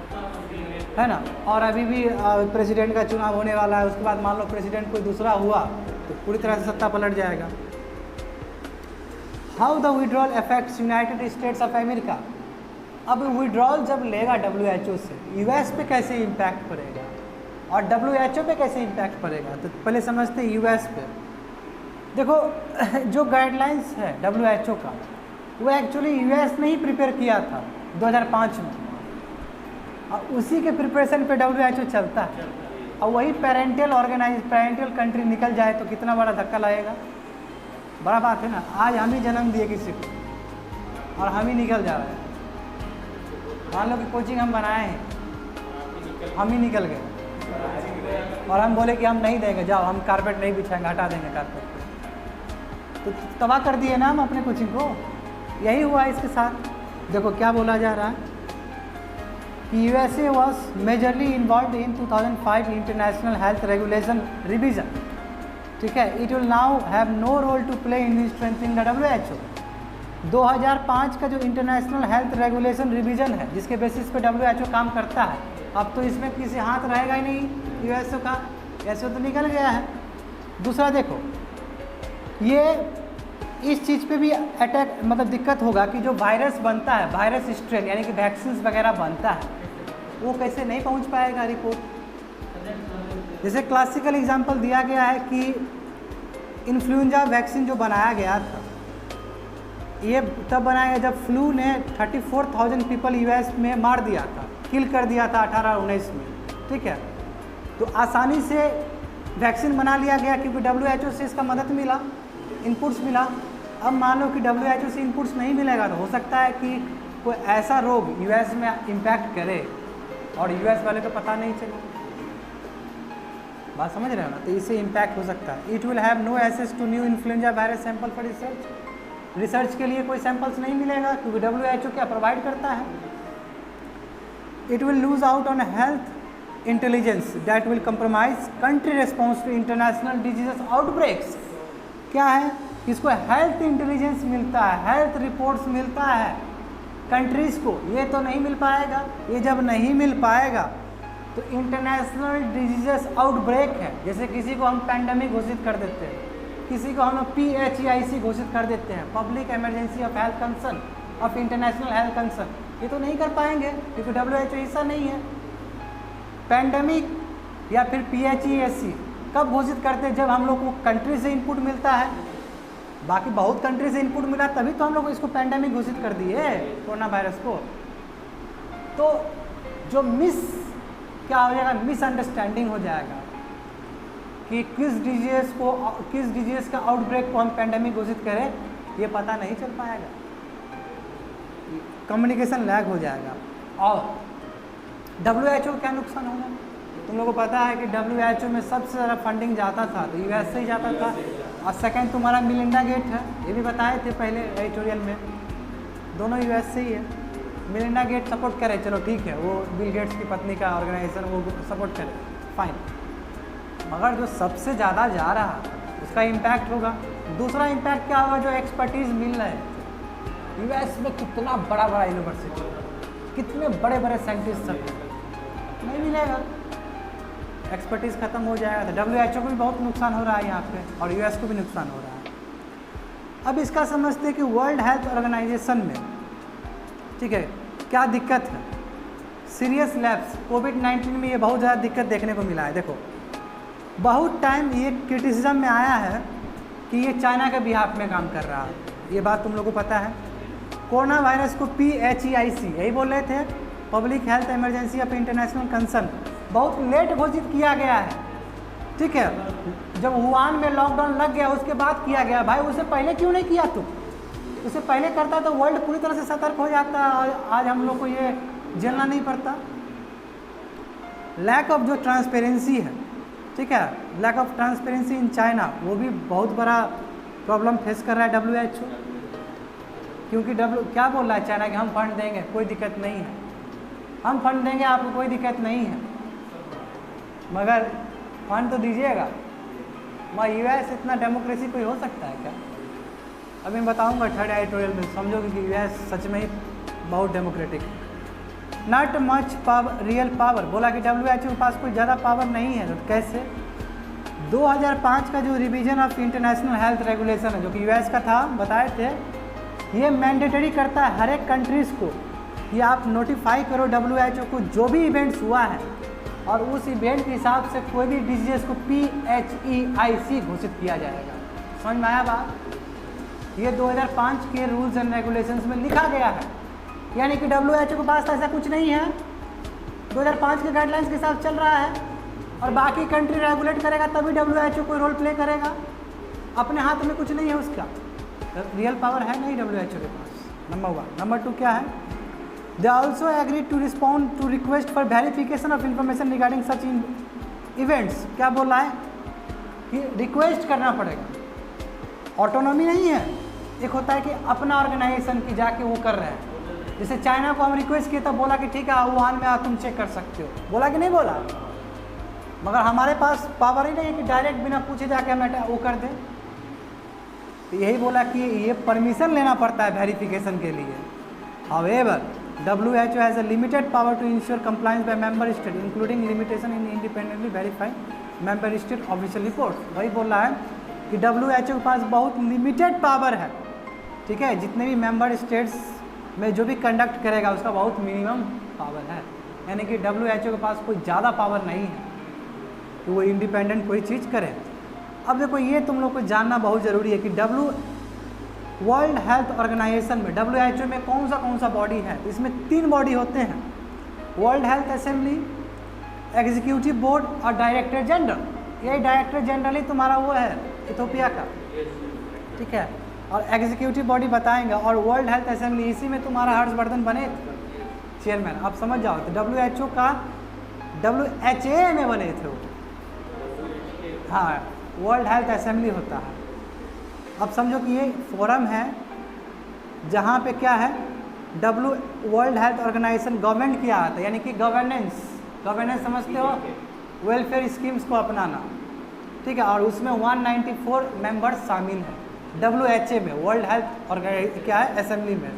है ना। और अभी भी प्रेसिडेंट का चुनाव होने वाला है, उसके बाद मान लो प्रेसिडेंट कोई दूसरा हुआ तो पूरी तरह से सत्ता पलट जाएगा। How the withdrawal affects United states of America. अब विड्रॉल जब लेगा डब्ल्यूएचओ से, यूएस पे कैसे इम्पैक्ट पड़ेगा और डब्ल्यूएचओ पे कैसे इम्पैक्ट पड़ेगा, तो पहले समझते हैं यूएस पे। देखो जो गाइडलाइंस है डब्ल्यूएचओ का, वो एक्चुअली यूएस ने ही प्रिपेयर किया था 2005 में, और उसी के प्रिपरेशन पे डब्ल्यूएचओ चलता है। और वही पेरेंटियल कंट्री निकल जाए तो कितना बड़ा धक्का लगेगा। बड़ा बात है ना। आज हम ही जन्म दिए किसी को और हम ही निकल जा रहे हैं। मान लो कि कोचिंग हम बनाए हैं, हम ही निकल गए और हम बोले कि हम नहीं देंगे, जाओ हम कारपेट नहीं बिछाएंगे, हटा देंगे कारपेट को, तो तबाह कर दिए ना हम अपने कोचिंग को। यही हुआ इसके साथ। देखो क्या बोला जा रहा है कि USA was majorly involve in 2005 international health regulation revision. ठीक है। It will now have no role to play in strengthening the WHO. 2005 का जो इंटरनेशनल हेल्थ रेगुलेशन रिवीजन है, जिसके बेसिस पे डब्ल्यूएचओ काम करता है, अब तो इसमें किसी हाथ रहेगा ही नहीं यूएसओ का, ऐसे तो निकल गया है। दूसरा देखो, ये इस चीज़ पे भी अटैक मतलब दिक्कत होगा कि जो वायरस बनता है, वायरस स्ट्रेन यानी कि वैक्सीन वगैरह बनता है, वो कैसे नहीं पहुंच पाएगा रिपोर्ट। जैसे क्लासिकल एग्जांपल दिया गया है कि इन्फ्लुएंजा वैक्सीन जो बनाया गया था, ये तब बनाया गया जब फ्लू ने 34,000 पीपल यूएस में मार दिया था, किल कर दिया था 18-19 में। ठीक है। तो आसानी से वैक्सीन बना लिया गया क्योंकि डब्ल्यूएचओ से इसका मदद मिला, इनपुट्स मिला। अब मान लो कि डब्ल्यूएचओ से इनपुट्स नहीं मिलेगा तो हो सकता है कि कोई ऐसा रोग यूएस में इम्पैक्ट करे और यूएस वाले को पता नहीं चले। बात समझ रहे हो ना। तो इससे इम्पैक्ट हो सकता है। It will have no access to new influenza virus sample for research. Research के लिए कोई सैंपल्स नहीं मिलेगा क्योंकि डब्ल्यूएचओ क्या प्रोवाइड करता है, It will lose out on health intelligence that will compromise country response to international diseases outbreaks. क्या है, इसको हेल्थ इंटेलिजेंस मिलता है, हेल्थ रिपोर्ट्स मिलता है कंट्रीज़ को, ये तो नहीं मिल पाएगा। ये जब नहीं मिल पाएगा तो इंटरनेशनल डिजीजेस आउटब्रेक है, जैसे किसी को हम पैंडमिक घोषित कर देते हैं, किसी को हम PHEIC घोषित कर देते हैं, public emergency of health concern, of international health concern, ये तो नहीं कर पाएंगे क्योंकि WHO हिस्सा नहीं है। पैंडमिक या फिर PHEIC कब घोषित करते हैं, जब हम लोग को कंट्री से इनपुट मिलता है, बाकी बहुत कंट्री से इनपुट मिला तभी तो हम लोग इसको पैंडमिक घोषित कर दिए कोरोना वायरस को। तो जो क्या हो जाएगा, मिसअंडरस्टैंडिंग हो जाएगा कि किस डिजीज़ का आउटब्रेक को हम पैंडमिक घोषित करें, ये पता नहीं चल पाएगा, कम्युनिकेशन लैग हो जाएगा। और WHO को क्या नुकसान होगा, तुम लोगों को पता है कि WHO में सबसे ज़्यादा फंडिंग जाता था तो US से ही जाता था, और सेकंड तुम्हारा मिलिंडा गेट है, ये भी बताए थे पहले एडिटोरियल में, दोनों US से ही है। मिलिंडा गेट सपोर्ट करे, चलो ठीक है, वो बिल गेट्स की पत्नी का ऑर्गेनाइजेशन, वो सपोर्ट करे, फाइन, मगर जो सबसे ज़्यादा जा रहा उसका इम्पैक्ट होगा। दूसरा इम्पैक्ट क्या होगा, जो एक्सपर्टीज़ मिल रहे हैं US में, कितना बड़ा बड़ा यूनिवर्सिटी, कितने बड़े बड़े साइंटिस्ट सब नहीं मिलेगा, एक्सपर्टीज़ ख़त्म हो जाएगा। तो WHO को भी बहुत नुकसान हो रहा है यहाँ पे, और US को भी नुकसान हो रहा है। अब इसका समझते हैं कि वर्ल्ड हेल्थ ऑर्गेनाइजेशन में, ठीक है, क्या दिक्कत है। सीरियस लैप्स, कोविड-19 में ये बहुत ज़्यादा दिक्कत देखने को मिला है। देखो, बहुत टाइम ये क्रिटिसिज्म में आया है कि ये चाइना के बिहाफ में काम कर रहा है, ये बात तुम लोगों को पता है। कोरोना वायरस को PHEIC यही बोल रहे थे, public health emergency of international concern, बहुत लेट घोषित किया गया है, ठीक है। जब वुहान में लॉकडाउन लग गया उसके बाद किया गया, भाई उससे पहले क्यों नहीं किया तुम, उससे पहले करता तो वर्ल्ड पूरी तरह से सतर्क हो जाता और आज हम लोग को ये झेलना नहीं पड़ता। लैक ऑफ जो ट्रांसपेरेंसी है, ठीक है, lack of transparency in China, वो भी बहुत बड़ा प्रॉब्लम फेस कर रहा है WHO, क्योंकि क्या बोल रहा है चाइना कि हम फंड देंगे, कोई दिक्कत नहीं है, हम फंड देंगे आपको, कोई दिक्कत नहीं है, मगर फंड तो दीजिएगा। मगर US इतना डेमोक्रेसी कोई हो सकता है क्या? अभी मैं बताऊंगा थर्ड एडिटोरियल में, समझोगे कि US सच में ही बहुत डेमोक्रेटिक है। Not much power, real power, बोला कि WHO के पास कोई ज़्यादा पावर नहीं है, तो कैसे? 2005 का जो revision of international health regulation है, जो कि US का था, बताए थे, ये मैंडेटरी करता है हर एक कंट्रीज़ को कि आप नोटिफाई करो WHO को जो भी इवेंट्स हुआ है, और उस इवेंट के हिसाब से कोई भी डिजीज़ को PHEIC घोषित किया जाएगा। समझ में आया बात? ये 2005 के रूल्स एंड रेगुलेशंस में लिखा गया है, यानी कि WHO के पास ऐसा कुछ नहीं है, 2005 के गाइडलाइंस के हिसाब चल रहा है, और बाकी कंट्री रेगुलेट करेगा तभी WHO कोई रोल प्ले करेगा, अपने हाथ में कुछ नहीं है उसका, रियल पावर है नहीं WHO के पास, नंबर 1। नंबर 2 क्या है, they also agree to respond to request for verification of information regarding such in events. क्या बोल रहा है कि रिक्वेस्ट करना पड़ेगा, ऑटोनॉमी नहीं है, एक होता है कि अपना ऑर्गेनाइजेशन की जाके वो कर रहे हैं। जैसे चाइना को हम रिक्वेस्ट किए तब बोला कि ठीक है वुहान में तुम चेक कर सकते हो, बोला कि नहीं बोला, मगर हमारे पास पावर ही नहीं है कि डायरेक्ट बिना पूछे जाके हम वो कर दें। तो यही बोला कि ये परमिशन लेना पड़ता है वेरिफिकेशन के लिए। However, WHO has a limited power to ensure compliance by member state, including limitation in independently verifying member state official reports। वही बोल रहा है कि WHO के पास बहुत लिमिटेड पावर है, ठीक है, जितने भी मेंबर स्टेट्स में जो भी कंडक्ट करेगा उसका बहुत मिनिमम पावर है, यानी कि WHO के पास कोई ज़्यादा पावर नहीं है कि वो इंडिपेंडेंट कोई चीज़ करे। अब देखो, ये तुम लोग को जानना बहुत ज़रूरी है कि वर्ल्ड हेल्थ ऑर्गेनाइजेशन में, WHO में कौन सा बॉडी है। इसमें 3 बॉडी होते हैं, world health assembly, executive board और डायरेक्टर जनरल। ये डायरेक्टर जनरल ही तुम्हारा वो है इथियोपिया का, ठीक है, और एग्जीक्यूटिव बॉडी बताएंगे, और वर्ल्ड हेल्थ असेंबली, इसी में तुम्हारा हर्षवर्धन बने चेयरमैन। आप समझ जाओ, तो WHO का WHA में बने थे वो, हाँ, वर्ल्ड हेल्थ असेंबली होता है। अब समझो कि ये फोरम है जहाँ पे क्या है, वर्ल्ड हेल्थ ऑर्गेनाइजेशन गवर्नमेंट किया आता है, यानी कि गवर्नेंस समझते हो, वेलफेयर स्कीम्स को अपनाना, ठीक है। और उसमें 194 मेंबर्स शामिल हैं WHA में, वर्ल्ड हेल्थ ऑर्गेनाइजेशन क्या है, असेंबली में।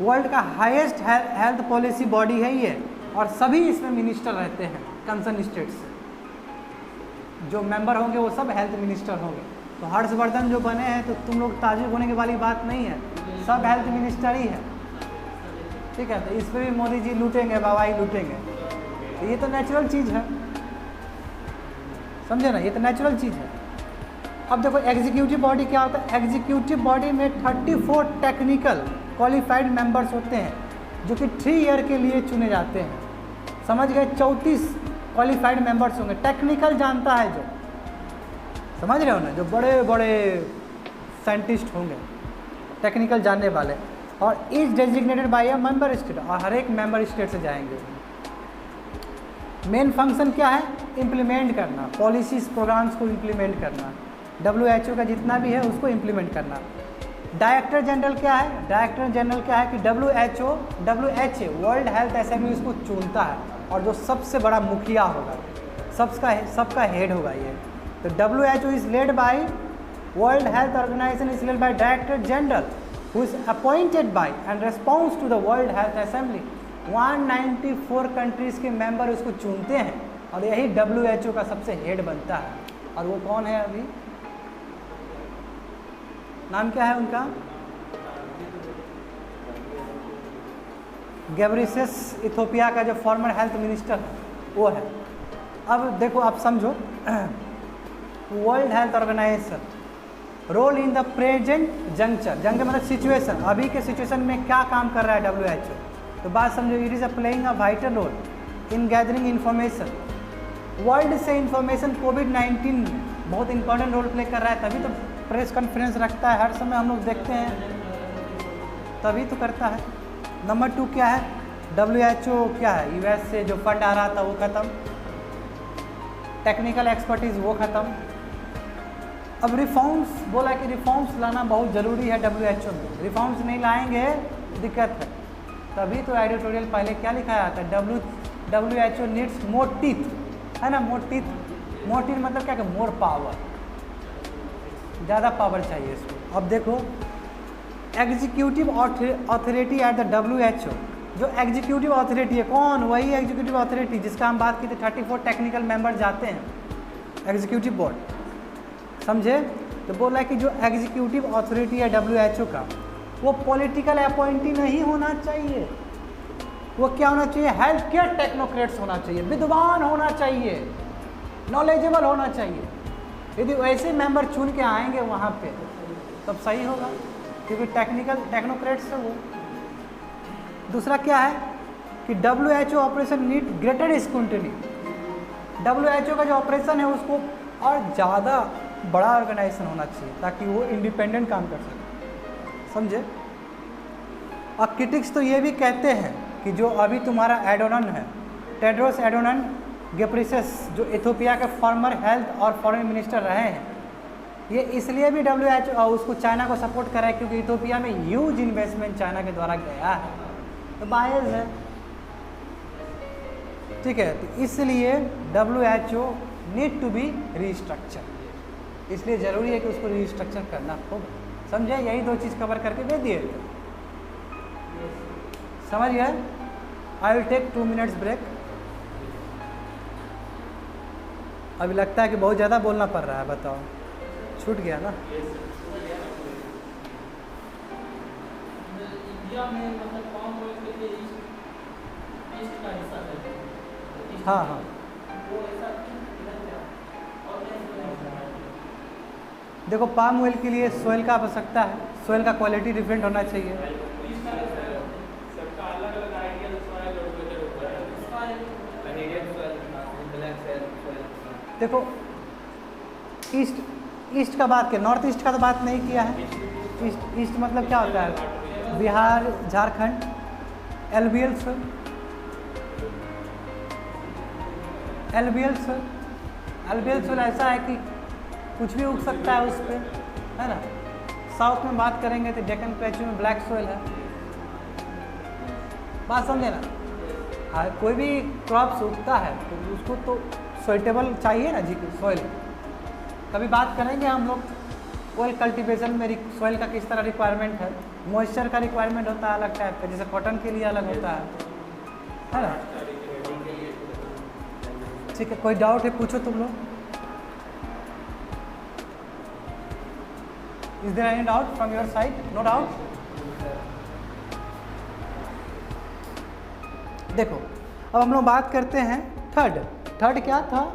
वर्ल्ड का हाईएस्ट हेल्थ पॉलिसी बॉडी है ये, और सभी इसमें मिनिस्टर रहते हैं कंसर्न स्टेट से। जो मेंबर होंगे वो सब हेल्थ मिनिस्टर होंगे। तो हर्षवर्धन जो बने हैं तो तुम लोग ताजुब होने की वाली बात नहीं है, सब हेल्थ मिनिस्टर ही है, ठीक है। तो इस पर भी मोदी जी लूटेंगे, बाबा ही लूटेंगे। तो ये तो नेचुरल चीज़ है, समझे ना, ये तो नेचुरल चीज़ है। अब देखो एग्जीक्यूटिव बॉडी क्या होता है। एग्जीक्यूटिव बॉडी में 34 टेक्निकल क्वालिफाइड मेंबर्स होते हैं जो कि 3 ईयर के लिए चुने जाते हैं, समझ गए। 34 क्वालिफाइड मेंबर्स होंगे। टेक्निकल जानता है जो, समझ रहे हो ना, जो बड़े बड़े साइंटिस्ट होंगे, टेक्निकल जानने वाले। और is designated by a member state, और हर एक मेंबर स्टेट से जाएंगे। मेन फंक्शन क्या है, इम्प्लीमेंट करना, पॉलिसीज प्रोग्राम्स को इम्प्लीमेंट करना, WHO का जितना भी है उसको इम्प्लीमेंट करना। डायरेक्टर जनरल क्या है, डायरेक्टर जनरल क्या है कि WHA वर्ल्ड हेल्थ असेंबली उसको चुनता है, और जो सबसे बड़ा मुखिया होगा, सबका हेड होगा ये। तो WHO is led by, world health organisation is led by director general who is appointed by and response to the world health assembly. 194 countries के मेंबर उसको चुनते हैं, और यही WHO का सबसे हेड बनता है। और वो कौन है अभी, नाम क्या है उनका, गेब्रियेसस, इथोपिया का जो फॉर्मर हेल्थ मिनिस्टर वो है। अब देखो आप समझो, world health organisation role in the present juncture, मतलब सिचुएशन, अभी के सिचुएशन में क्या काम कर रहा है WHO, तो बात समझो। It is a playing a vital role in gathering information, world से इन्फॉर्मेशन। कोविड-19 बहुत इंपॉर्टेंट रोल प्ले कर रहा है, तभी तो प्रेस कॉन्फ्रेंस रखता है, हर समय हम लोग देखते हैं, तभी तो करता है। नंबर 2 क्या है, WHO क्या है, US से जो फंड आ रहा था वो ख़त्म, टेक्निकल एक्सपर्टीज़ वो ख़त्म। अब रिफॉर्म्स बोला कि रिफॉर्म्स लाना बहुत ज़रूरी है WHO में, रिफॉर्म्स नहीं लाएंगे दिक्कत है। तभी तो एडिटोरियल पहले क्या लिखाया था, WHO नीड्स मोर टीथ, है ना, मोर टीथ मतलब क्या, मोर पावर, ज़्यादा पावर चाहिए इसको। अब देखो executive authority at the WHO, जो एग्जीक्यूटिव अथॉरिटी है कौन, वही एग्जीक्यूटिव अथॉरिटी जिसका हम बात की थी, 34 टेक्निकल मेंबर जाते हैं एग्जीक्यूटिव बोर्ड, समझे। तो बोला कि जो एग्जीक्यूटिव अथॉरिटी है WHO का, वो पॉलिटिकल अपॉइंटी नहीं होना चाहिए। वो क्या होना चाहिए, हेल्थ केयर टेक्नोक्रेट्स होना चाहिए, विद्वान होना चाहिए, नॉलेजेबल होना चाहिए। यदि वैसे मेंबर चुन के आएंगे वहाँ पे तब सही होगा, क्योंकि टेक्नोक्रेट्स है वो। दूसरा क्या है कि WHO operation need greater scrutiny, WHO का जो ऑपरेशन है उसको और ज़्यादा बड़ा ऑर्गेनाइजेशन होना चाहिए ताकि वो इंडिपेंडेंट काम कर सके, समझे। और क्रिटिक्स तो ये भी कहते हैं कि जो अभी तुम्हारा एडोनन है, टेड्रोस एडोनन गेब्रियेसस, जो इथोपिया के फॉर्मर हेल्थ और फॉरेन मिनिस्टर रहे हैं, ये इसलिए भी WHO उसको चाइना को सपोर्ट करा है क्योंकि इथोपिया में ह्यूज इन्वेस्टमेंट चाइना के द्वारा गया है, तो बायस है, ठीक है। तो इसलिए WHO need to be restructure, इसलिए ज़रूरी है कि उसको रीस्ट्रक्चर करना होगा, समझे। यही 2 चीज़ कवर करके दे दिए, समझ गए। I will take 2 minutes break. अभी लगता है कि बहुत ज़्यादा बोलना पड़ रहा है, बताओ, छूट गया ना। इंडिया में मतलब पाम ऑयल के लिए ईस्ट का हिस्सा है, हाँ, वो ऐसा देखो पाम ऑयल के लिए सोयल का आवश्यकता है, सोयल का क्वालिटी डिफरेंट होना चाहिए। सबका अलग अलग आइडिया सॉइल और वेदर होता है, कैनेडियन सॉइल, ब्लैक सॉइल। देखो ईस्ट का बात किया, नॉर्थ ईस्ट का तो बात नहीं किया है। ईस्ट मतलब क्या होता है, बिहार, झारखंड, एलबीएल सोल ऐसा है कि कुछ भी उग सकता है उस पर, है ना। साउथ में बात करेंगे तो डेक्कन प्लेटू में ब्लैक सोयल है, बात समझे ना। हाँ, कोई भी क्रॉप्स उगता है तो उसको तो सुइटेबल चाहिए ना जी, सॉइल। कभी बात करेंगे हम लोग ऑयल कल्टीवेशन में सॉइल का किस तरह रिक्वायरमेंट है। मॉइस्चर का रिक्वायरमेंट होता है अलग टाइप का, जैसे कॉटन के लिए अलग होता है ना। ठीक है, कोई डाउट है पूछो तुम लोग। Is there any doubt from your side? No doubt. देखो अब हम लोग बात करते हैं थर्ड क्या था?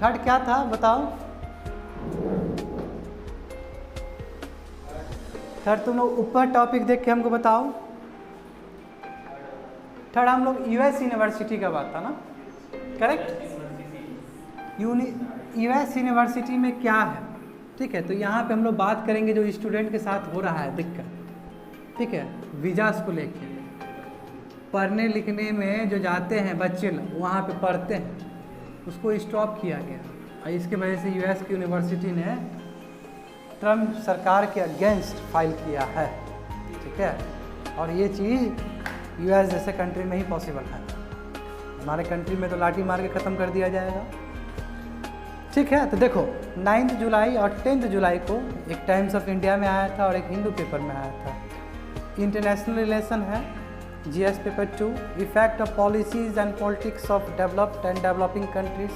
थर्ड क्या था बताओ? थर्ड तुम लोग ऊपर टॉपिक देख के हमको बताओ। थर्ड हम लोग यूएस यूनिवर्सिटी का बात था ना, करेक्ट? यूएस यूनिवर्सिटी में क्या है, ठीक है। तो यहाँ पे हम लोग बात करेंगे जो स्टूडेंट के साथ हो रहा है दिक्कत, ठीक है। वीज़ास को लेके पढ़ने लिखने में जो जाते हैं बच्चे लोग वहाँ पे पढ़ते हैं, उसको स्टॉप किया गया और इसके वजह से यूएस की यूनिवर्सिटी ने ट्रम्प सरकार के अगेंस्ट फाइल किया है, ठीक है। और ये चीज़ यूएस जैसे कंट्री में ही पॉसिबल है। हमारे कंट्री में तो लाठी मार के ख़त्म कर दिया जाएगा, ठीक है। तो देखो 9 जुलाई और 10 जुलाई को एक टाइम्स ऑफ इंडिया में आया था और एक हिंदू पेपर में आया था। इंटरनेशनल रिलेशन है, GS paper 2, effect of policies and politics of developed and developing countries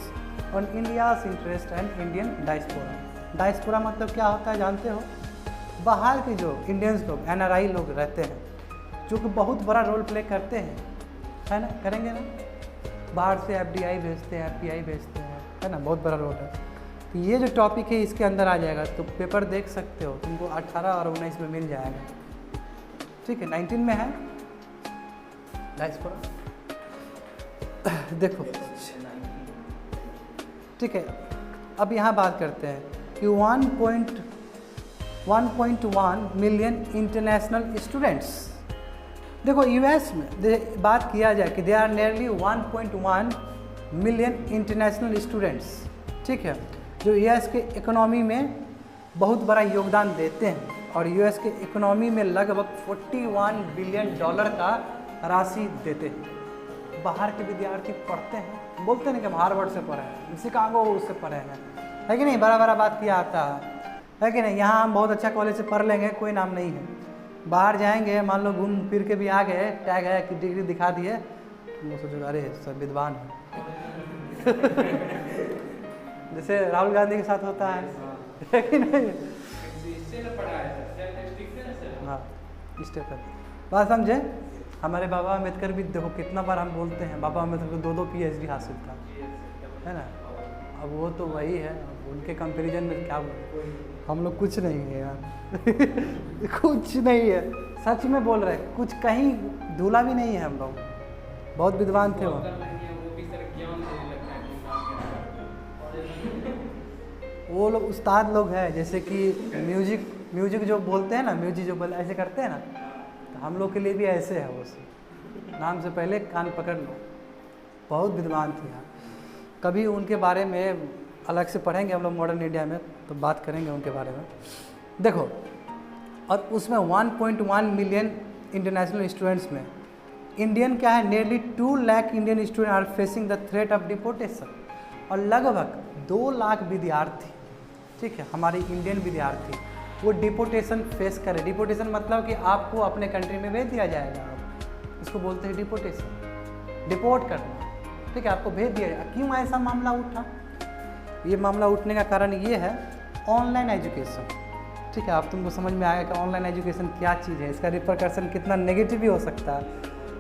on India's interest and Indian diaspora. Diaspora मतलब क्या होता है जानते हो? बाहर के जो इंडियंस लोग, एनआरआई लोग रहते हैं, जो कि बहुत बड़ा रोल प्ले करते हैं, है ना, करेंगे ना। बाहर से एफडीआई भेजते हैं, एफपीआई भेजते हैं, है ना, बहुत बड़ा रोल है। तो ये जो टॉपिक है इसके अंदर आ जाएगा, तो पेपर देख सकते हो, तुमको 18 और 19 में मिल जाएगा, ठीक है। 19 में है डायस्पोरा, देखो, ठीक है। अब यहाँ बात करते हैं कि 1.1 मिलियन इंटरनेशनल स्टूडेंट्स। देखो यूएस में बात किया जाए कि they are nearly 1.1 million international students, ठीक है, जो यूएस के इकोनॉमी में बहुत बड़ा योगदान देते हैं और यूएस के इकोनॉमी में लगभग $41 बिलियन का राशि देते हैं। बाहर के विद्यार्थी पढ़ते हैं, बोलते हैं कि हम हार्वर्ड से पढ़े हैं, शिकागो से पढ़े हैं, है कि नहीं, बड़ा बड़ा बात किया आता है कि नहीं। यहाँ हम बहुत अच्छा कॉलेज से पढ़ लेंगे, कोई नाम नहीं है। बाहर जाएंगे, मान लो घूम फिर के भी आ गए, टैग है कि डिग्री दिखा दिए, वो सोचो अरे सब विद्वान है जैसे राहुल गांधी के साथ होता है कि नहीं। हाँ, स्टेप है, बात समझे। हमारे बाबा अम्बेडकर भी देखो कितना बार हम बोलते हैं, बाबा अम्बेडकर को 2 PhD हासिल था, है ना। अब वो तो वही है, उनके कंपैरिजन में क्या हम लोग कुछ नहीं है यार कुछ नहीं है, सच में बोल रहे हैं, कुछ कहीं धूला भी नहीं है। हम लोग बहुत विद्वान थे वो लोग उस्ताद लोग हैं, जैसे कि म्यूजिक जो बोलते हैं ना, म्यूजिक जो बोल ऐसे करते हैं ना, तो हम लोग के लिए भी ऐसे है। वो नाम से पहले कान पकड़ लो, बहुत विद्वान थे यार। कभी उनके बारे में अलग से पढ़ेंगे हम लोग मॉडर्न इंडिया में, तो बात करेंगे उनके बारे में। देखो, और उसमें 1.1 मिलियन इंटरनेशनल स्टूडेंट्स में इंडियन क्या है, nearly 2 lakh Indian student are facing the threat of deportation. और लगभग 2 लाख विद्यार्थी, ठीक है, हमारे इंडियन विद्यार्थी वो डिपोर्टेशन फेस करें। डिपोर्टेशन मतलब कि आपको अपने कंट्री में भेज दिया जाएगा, इसको बोलते हैं डिपोर्टेशन, डिपोर्ट करना, ठीक है, आपको भेज दिया जाएगा। क्यों ऐसा मामला उठा? ये मामला उठने का कारण ये है ऑनलाइन एजुकेशन, ठीक है। आप तुमको समझ में आएगा कि ऑनलाइन एजुकेशन क्या चीज़ है, इसका रिपरकशन कितना नेगेटिव भी हो सकता है।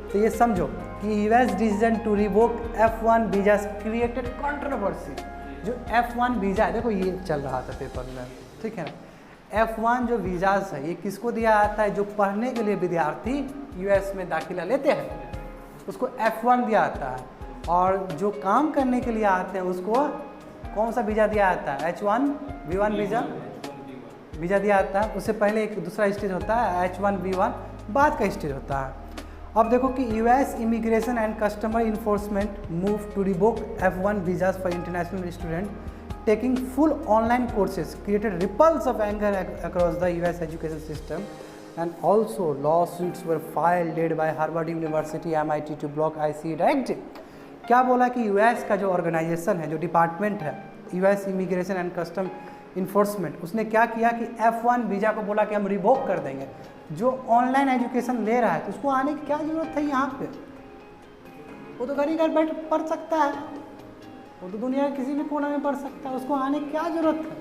तो ये समझो कि US decision to revoke F1 visa created controversy. जो F1 वीज़ा है, देखो ये चल रहा था पेपर में, ठीक है ना। F1 जो वीज़ाज है ये किसको दिया जाता है? जो पढ़ने के लिए विद्यार्थी यूएस में दाखिला लेते हैं उसको F1 दिया जाता है, और जो काम करने के लिए आते हैं उसको कौन सा वीज़ा दिया जाता है? H1B1 वीज़ा दिया जाता है। उससे पहले एक दूसरा स्टेज होता है H1B1, बाद का स्टेज होता है। अब देखो कि US immigration and customer enforcement move to revoke F1 visas for international student taking full online courses created ripples of anger across the US education system and also lawsuits were filed by Harvard University, MIT to block ICE Act। क्या बोला कि US का जो organisation है, जो department है, US immigration and custom enforcement, उसने क्या किया कि F1 वीज़ा को बोला कि हम रिवोक कर देंगे। जो ऑनलाइन एजुकेशन ले रहा है तो उसको आने की क्या ज़रूरत है यहाँ पे? वो तो घर ही घर बैठ पढ़ सकता है, वो तो दुनिया के किसी भी कोने में पढ़ सकता है, उसको आने की क्या ज़रूरत है?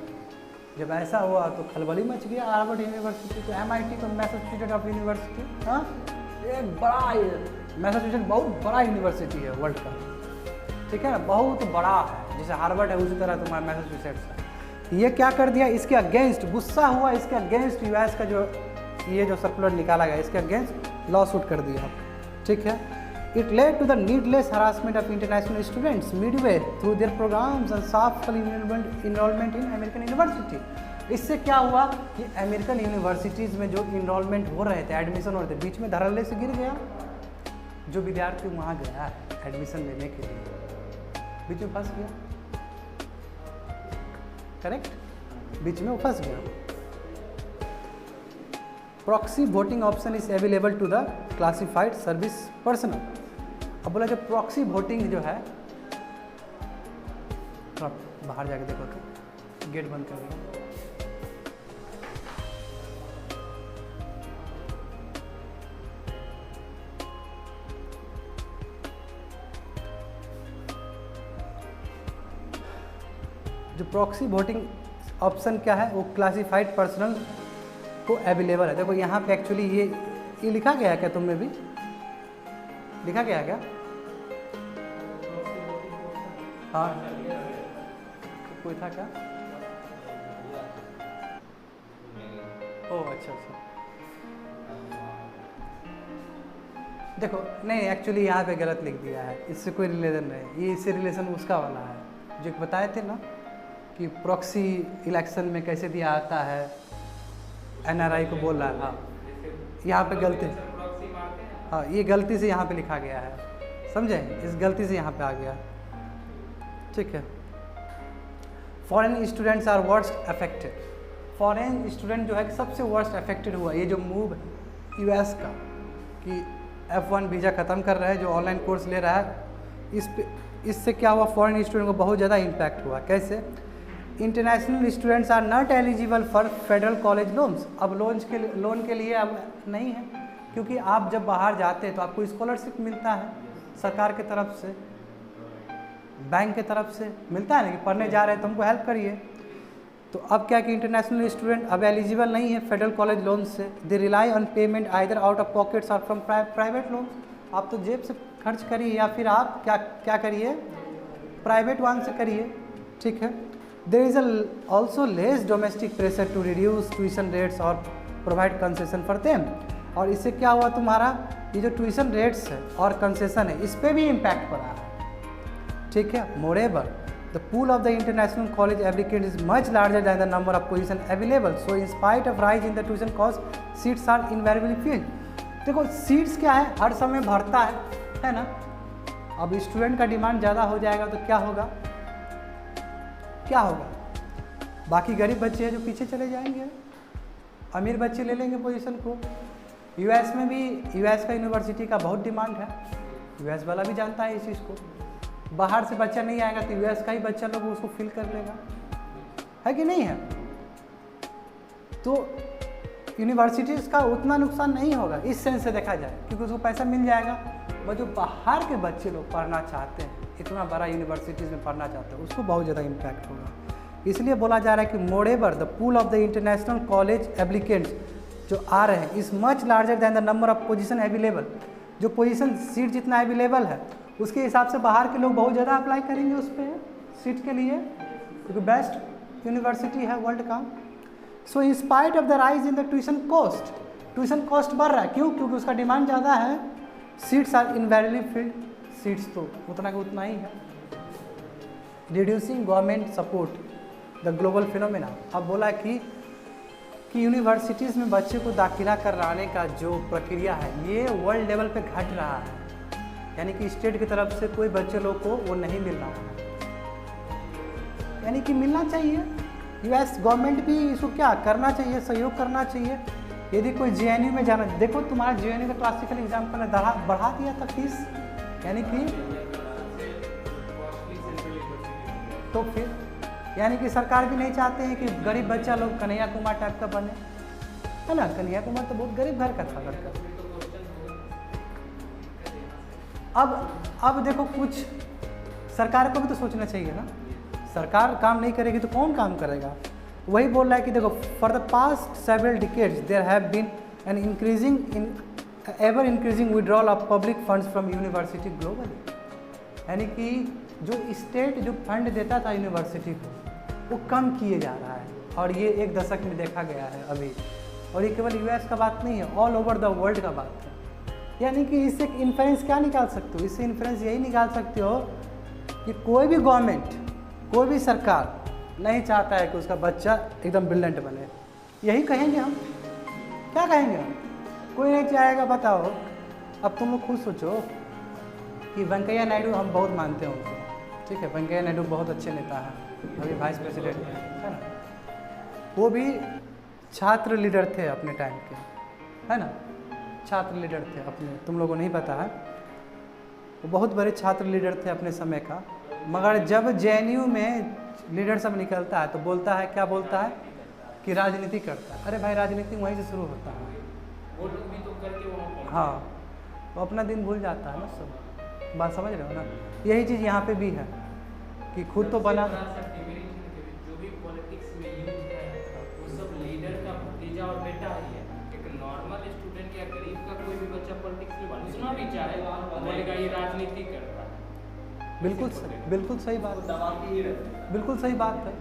जब ऐसा हुआ तो खलबली मच गया। हार्वर्ड यूनिवर्सिटी को, MIT को, मैसाचुसेट्स ऑफ यूनिवर्सिटी, हाँ एक बड़ा, मैसाचुसेट्स बहुत बड़ा यूनिवर्सिटी है वर्ल्ड का, ठीक है ना, बहुत बड़ा है, जैसे हार्वर्ड है उसी तरह तुम्हारा मैसाचुसेट्स है। ये क्या कर दिया, इसके अगेंस्ट गुस्सा हुआ, इसके अगेंस्ट यूएस का जो ये जो सर्कुलर निकाला गया, इसके अगेंस्ट लॉ सूट कर दिया, ठीक है। It led to the needless harassment of international students midway through their programs and shameful enrollment in American university। इससे क्या हुआ कि अमेरिकन यूनिवर्सिटीज़ में जो इनरोलमेंट हो रहे थे, एडमिशन हो रहे थे, बीच में धड़ल्ले से गिर गया। जो विद्यार्थी वहाँ गया है एडमिशन लेने के लिए, बीच में फंस गया, करेक्ट, बीच में वो फंस गया। Proxy voting option is available to the classified service personal. अब बोला जब प्रॉक्सी वोटिंग जो है, थोड़ा बाहर जाके देखो तो, गेट बंद कर दो। जो प्रॉक्सी वोटिंग ऑप्शन क्या है, वो क्लासिफाइड पर्सनल को अवेलेबल है। देखो यहाँ पे एक्चुअली ये लिखा गया है क्या, तुम में भी लिखा गया है क्या? हाँ, कोई था क्या? ओह अच्छा अच्छा, देखो नहीं, एक्चुअली यहाँ पे गलत लिख दिया है, इससे कोई रिलेशन नहीं, ये इससे रिलेशन उसका वाला है जो बताए थे ना कि प्रॉक्सी इलेक्शन में कैसे दिया आता है, NRI को बोल रहा है। हाँ, यहाँ पे गलती, हाँ ये गलती से यहाँ पे लिखा गया है, समझे, इस गलती से यहाँ पे आ गया, ठीक है। Foreign students are worst affected. Foreign student जो है सबसे वर्स्ट अफेक्टेड हुआ, ये जो मूव यूएस का कि F1 वीज़ा ख़त्म कर रहा है, जो ऑनलाइन कोर्स ले रहा है, इससे क्या हुआ, फॉरेन स्टूडेंट को बहुत ज़्यादा इम्पैक्ट हुआ। कैसे? International students are not eligible for federal college loans. अब लोन के लिए अब नहीं है, क्योंकि आप जब बाहर जाते हैं तो आपको स्कॉलरशिप मिलता है सरकार की तरफ से, बैंक की तरफ से मिलता है ना कि पढ़ने जा रहे हैं तो हमको हेल्प करिए। तो अब क्या कि इंटरनेशनल स्टूडेंट अब एलिजिबल नहीं है फेडरल कॉलेज लोन से। They rely on payment either out of pockets और फ्रॉम प्राइवेट लोन। आप तो जेब से खर्च करिए या फिर आप क्या करिए, प्राइवेट वन से करिए, ठीक है। There is also less domestic pressure to reduce tuition rates और प्रोवाइड कंसेशन फॉर देम। और इससे क्या हुआ, तुम्हारा ये जो ट्यूशन रेट्स है और कंसेशन है, इस पर भी इम्पैक्ट पड़ा है, ठीक है। Moreover the pool of the international college applicant is much larger than the number of position available, so in spite of rise in the tuition cost seats are invariably filled. देखो seats क्या है, हर समय भरता है ना। अब student का demand ज़्यादा हो जाएगा तो क्या होगा, बाकी गरीब बच्चे हैं जो पीछे चले जाएंगे, अमीर बच्चे ले लेंगे पोजीशन को। यूएस में भी, यूएस का यूनिवर्सिटी का बहुत डिमांड है, यूएस वाला भी जानता है इस चीज़ को। बाहर से बच्चा नहीं आएगा तो यूएस का ही बच्चा लोग उसको फिल कर लेगा, है कि नहीं है। तो यूनिवर्सिटीज़ का उतना नुकसान नहीं होगा इस सेंस से देखा जाए, क्योंकि उसको पैसा मिल जाएगा। वह जो बाहर के बच्चे लोग पढ़ना चाहते हैं, इतना बड़ा यूनिवर्सिटीज़ में पढ़ना चाहते हैं, उसको बहुत ज़्यादा इम्पैक्ट होगा। इसलिए बोला जा रहा है कि moreover the pool of the international college applicants जो आ रहे हैं इस much larger than the number of position available. जो पोजीशन सीट जितना अवेलेबल है उसके हिसाब से बाहर के लोग बहुत ज़्यादा अप्लाई करेंगे उस पर सीट के लिए, क्योंकि बेस्ट यूनिवर्सिटी है वर्ल्ड का। So in spite of the rise in the tuition cost बढ़ रहा है, क्यों? क्योंकि उसका डिमांड ज़्यादा है। Seats are invariably filled, seats तो उतना का उतना ही है। Reducing government support the global phenomena. अब बोला कि यूनिवर्सिटीज़ में बच्चे को दाखिला कराने का जो प्रक्रिया है ये वर्ल्ड लेवल पे घट रहा है, यानी कि स्टेट की तरफ से कोई बच्चे लोग को वो नहीं मिल रहा है, यानी कि मिलना चाहिए। यूएस गवर्नमेंट भी इसको क्या करना चाहिए, सहयोग करना चाहिए, यदि कोई JNU में जाना, देखो तुम्हारा JNU का क्लासिकल एग्जाम्पल ने बढ़ा दिया था फीस, यानी कि तो फिर यानी कि सरकार भी नहीं चाहते हैं कि गरीब बच्चा लोग कन्हैया कुमार टाइप का बने, है ना। कन्हैया कुमार तो बहुत गरीब घर का था लड़का। अब देखो कुछ सरकार को भी तो सोचना चाहिए ना, सरकार काम नहीं करेगी तो कौन काम करेगा। वही बोल रहा है कि देखो for the past several decades there have been an ever increasing withdrawal of public funds from university globally, यानी कि जो स्टेट जो फंड देता था यूनिवर्सिटी को वो कम किए जा रहा है, और ये 1 दशक में देखा गया है अभी। और ये केवल US का बात नहीं है, ऑल ओवर द वर्ल्ड का बात है। यानी कि इससे इन्फ्रेंस क्या निकाल सकते हो, इससे इन्फ्रेंस यही निकाल सकते हो कि कोई भी गवर्नमेंट, कोई भी सरकार नहीं चाहता है कि उसका बच्चा एकदम ब्रिलियंट बने। यही कहेंगे हम, क्या कहेंगे हम, कोई नहीं चाहेगा। बताओ अब तुम लोग खुद सोचो कि वेंकैया नायडू हम बहुत मानते हैं उनको, ठीक है, वेंकैया नायडू बहुत अच्छे नेता हैं, अभी वाइस प्रेसिडेंट है ना। वो भी छात्र लीडर थे अपने टाइम के, है ना, छात्र लीडर थे अपने, तुम लोगों को नहीं पता है, वो बहुत बड़े छात्र लीडर थे अपने समय का। मगर जब JNU में लीडर सब निकलता है तो बोलता है, क्या बोलता है कि राजनीति करता है। अरे भाई राजनीति वहीं से शुरू होता है, हाँ, वो अपना दिन भूल जाता है ना सब, बात समझ रहे हो ना। यही चीज़ यहाँ पे भी है कि खुद तो बना जो भी पॉलिटिक्स में यूज है वो सब लीडर का भतीजा और बेटा ही है। एक नॉर्मल स्टूडेंट या गरीब का कोई भी बच्चा पॉलिटिक्स में घुसना भी चाहे बोलेगा ये राजनीति करता है। बिल्कुल सही बात, बिल्कुल सही बात है।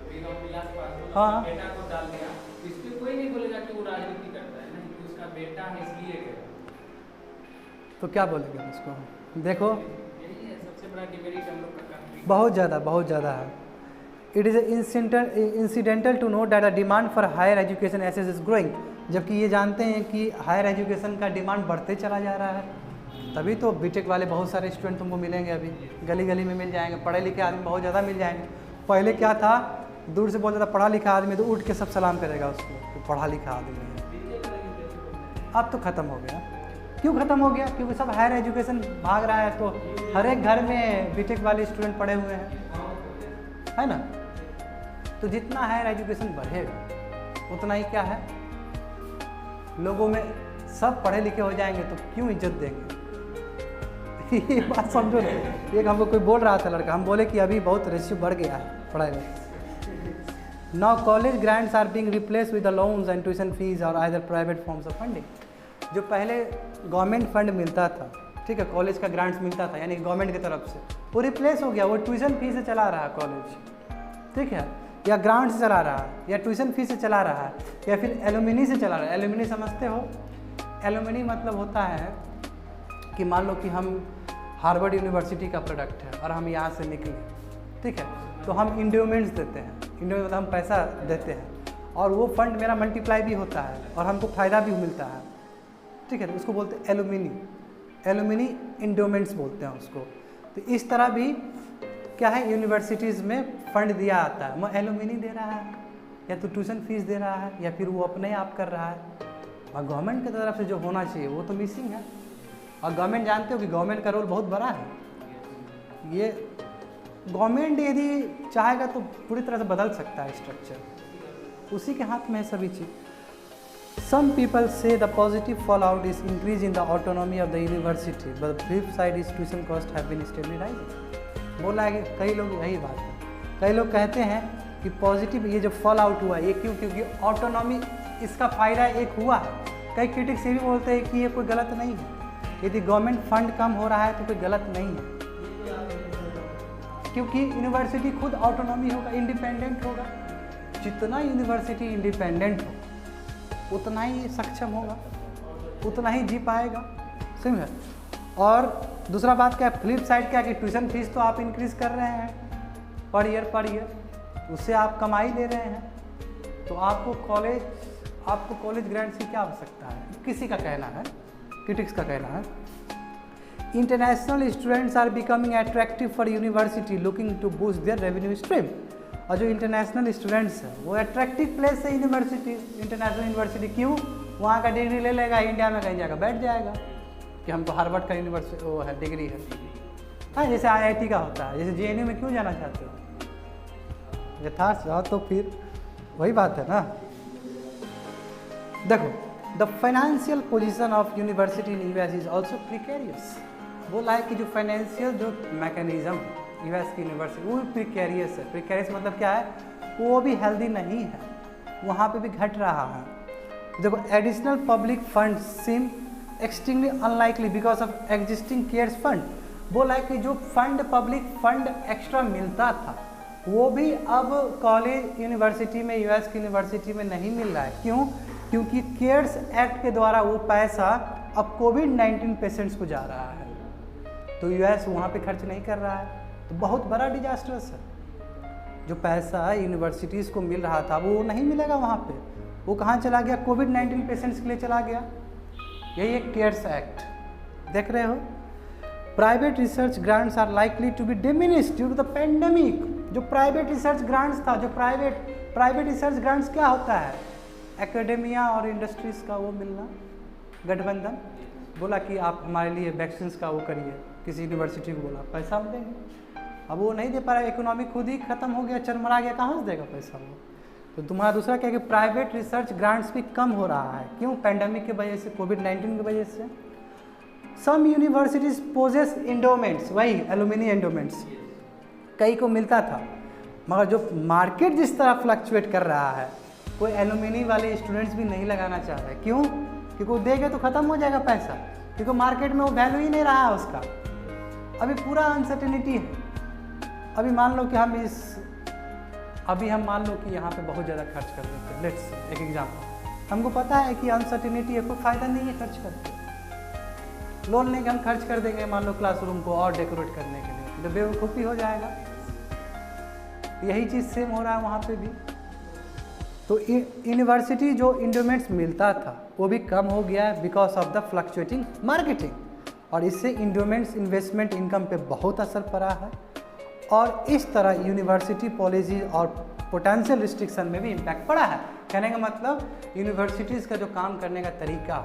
अभी रामविलास पासवान हाँ, बेटा को डाल दिया, इस पे कोई नहीं बोलेगा कि वो राजनीति करता है, नहीं कि उसका बेटा है इसलिए करेगा। तो क्या बोलेंगे उसको। देखो यही है सबसे बड़ा डिमेरिट हम लोग का कंट्री, बहुत ज़्यादा है। It is incidental to note that the demand for higher education access is growing, जबकि ये जानते हैं कि हायर एजुकेशन का डिमांड बढ़ते चला जा रहा है। तभी तो बीटेक वाले बहुत सारे स्टूडेंट तुमको मिलेंगे, अभी गली गली में मिल जाएंगे, पढ़े लिखे आदमी बहुत ज़्यादा मिल जाएंगे। पहले क्या था, दूर से बोलता था पढ़ा लिखा आदमी तो उठ के सब सलाम करेगा उसको, तो पढ़ा लिखा आदमी है। अब तो ख़त्म हो गया। क्यों ख़त्म हो गया? क्योंकि सब हायर एजुकेशन भाग रहा है, तो हर एक घर में बीटेक वाले स्टूडेंट पढ़े हुए हैं, है ना। तो जितना हायर एजुकेशन बढ़ेगा उतना ही क्या है, लोगों में सब पढ़े लिखे हो जाएंगे तो क्यों इज्जत देंगे। ये बात समझो ना। एक हमको कोई बोल रहा था लड़का, हम बोले कि अभी बहुत रेशियो बढ़ गया है पढ़ाई में। Now college grants are being replace with the loans and tuition fees और other private forms of funding. जो पहले गवर्नमेंट फंड मिलता था, ठीक है, कॉलेज का ग्रांट्स मिलता था यानी गवर्नमेंट की तरफ से, वो रिप्लेस हो गया। वो ट्यूशन फीस से चला रहा है कॉलेज, ठीक है, या ग्रांट से चला रहा है, या ट्यूशन फीस से चला रहा है, या फिर एलुमिनी से चला रहा है। एलुमिनी समझते हो? एलुमिनी मतलब होता है कि मान लो कि हम हार्वर्ड यूनिवर्सिटी का प्रोडक्ट है और हम यहाँ से निकले, ठीक है, तो हम इंडोमेंट्स देते हैं। इंडोमेंट मतलब हम पैसा देते हैं और वो फंड मेरा मल्टीप्लाई भी होता है और हमको फ़ायदा भी मिलता है, ठीक है, तो उसको बोलते हैं एलुमिनी। एलुमिनी इंडोमेंट्स बोलते हैं उसको। तो इस तरह भी क्या है, यूनिवर्सिटीज़ में फंड दिया आता है, वो एलुमिनी दे रहा है, या तो ट्यूशन फीस दे रहा है, या फिर वो अपने आप कर रहा है। और गवर्नमेंट की तरफ से जो होना चाहिए वो तो मिसिंग है। और गवर्नमेंट जानते हो कि गवर्नमेंट का रोल बहुत बड़ा है। ये गवर्नमेंट यदि चाहेगा तो पूरी तरह से बदल सकता है स्ट्रक्चर, उसी के हाथ में है सभी चीज़। Some people say the positive fall out is increase in the autonomy of the university but the flip side is tuition cost have been steadily rising. बोला है कि कई लोग यही बात है, कई लोग कहते हैं कि पॉजिटिव ये जो फॉल आउट हुआ ये क्यों, क्योंकि ऑटोनॉमी इसका फ़ायदा एक हुआ है। कई क्रिटिक्स ये भी बोलते हैं कि ये कोई गलत नहीं है, यदि गवर्नमेंट फंड कम हो रहा है तो कोई गलत नहीं है, क्योंकि यूनिवर्सिटी खुद ऑटोनॉमी होगा, इंडिपेंडेंट होगा। जितना यूनिवर्सिटी इंडिपेंडेंट हो उतना ही सक्षम होगा, उतना ही जी पाएगा, सही है। और दूसरा बात क्या है, फ्लिप साइड क्या है कि ट्यूशन फीस तो आप इंक्रीज़ कर रहे हैं पर ईयर, उससे आप कमाई ले रहे हैं, तो आपको कॉलेज ग्रांट्स की क्या आवश्यकता है। किसी का कहना है, क्रिटिक्स का कहना है, international students are becoming attractive for university looking to boost their revenue stream. और जो इंटरनेशनल स्टूडेंट्स हैं वो अट्रैक्टिव प्लेस है यूनिवर्सिटी, इंटरनेशनल यूनिवर्सिटी। क्यों? वहाँ का डिग्री ले लेगा, इंडिया में कहीं जाकर बैठ जाएगा कि हमको हार्वर्ड का यूनिवर्सिटी वो है डिग्री है। हाँ, जैसे IIT का होता है, जैसे JNU में क्यों जाना चाहते हो? यथार्थ जाओ तो फिर वही बात है ना। देखो, the financial position of university in US is also precarious. बोला है कि जो फाइनेंशियल जो मैकेनिज्म US की यूनिवर्सिटी वो भी प्रिकेरियस है। प्रिकेरियस मतलब क्या है? वो भी हेल्दी नहीं है, वहाँ पे भी घट रहा है। देखो, additional public fund seem extremely unlikely because of existing cares fund. बोला है कि जो फंड पब्लिक फंड एक्स्ट्रा मिलता था वो भी अब कॉलेज यूनिवर्सिटी में US की यूनिवर्सिटी में नहीं मिल रहा है। क्यों? क्योंकि केयर्स एक्ट के द्वारा वो पैसा अब कोविड-19 पेशेंट्स को जा रहा है, तो US वहाँ पे खर्च नहीं कर रहा है। तो बहुत बड़ा डिजास्टर्स है। जो पैसा यूनिवर्सिटीज़ को मिल रहा था वो नहीं मिलेगा वहाँ पे, वो कहाँ चला गया? कोविड-19 पेशेंट्स के लिए चला गया। यही एक केयर्स एक्ट देख रहे हो। Private research grants are likely to be diminished due to the pandemic. जो प्राइवेट रिसर्च ग्रांट्स था, जो प्राइवेट रिसर्च ग्रांट्स क्या होता है? एकेडेमिया और इंडस्ट्रीज़ का वो मिलना, गठबंधन। बोला कि आप हमारे लिए वैक्सीन का वो करिए, किसी यूनिवर्सिटी को बोला पैसा हम देंगे। अब वो नहीं दे पा रहा, इकोनॉमी खुद ही ख़त्म हो गया, चरमरा गया, कहाँ से देगा पैसा वो? तो तुम्हारा दूसरा क्या है कि प्राइवेट रिसर्च ग्रांट्स भी कम हो रहा है। क्यों? पेंडेमिक की वजह से, कोविड-19 की वजह से। सम यूनिवर्सिटीज पोजेस एंडोमेंट्स, वही एलुमिनी एंडोमेंट्स कई को मिलता था, मगर जो मार्केट जिस तरह फ्लक्चुएट कर रहा है, कोई एलुमिनी वाले स्टूडेंट्स भी नहीं लगाना चाह रहे। क्यों? क्योंकि वो देंगे तो ख़त्म हो जाएगा पैसा, क्योंकि मार्केट में वो वैल्यू ही नहीं रहा है उसका। अभी पूरा अनसर्टेनिटी है। अभी मान लो कि हम मान लो कि यहाँ पे बहुत ज़्यादा खर्च कर देते हैं। लेट्स एक एग्जाम्पल, हमको पता है कि अनसर्टेनिटी है, कोई फ़ायदा नहीं है खर्च करके। लोन लेके हम खर्च कर देंगे मान लो क्लासरूम को और डेकोरेट करने के लिए, तो बेवकूफ़ी हो जाएगा। यही चीज़ सेम हो रहा है वहाँ पे भी। तो यूनिवर्सिटी जो इंडोमेंट्स मिलता था वो भी कम हो गया है because of the fluctuating marketing, और इससे इंडोमेंट्स इन्वेस्टमेंट इनकम पे बहुत असर पड़ा है। और इस तरह यूनिवर्सिटी पॉलिसी और पोटेंशियल रिस्ट्रिक्शन में भी इम्पैक्ट पड़ा है। कहने का मतलब यूनिवर्सिटीज़ का जो काम करने का तरीका,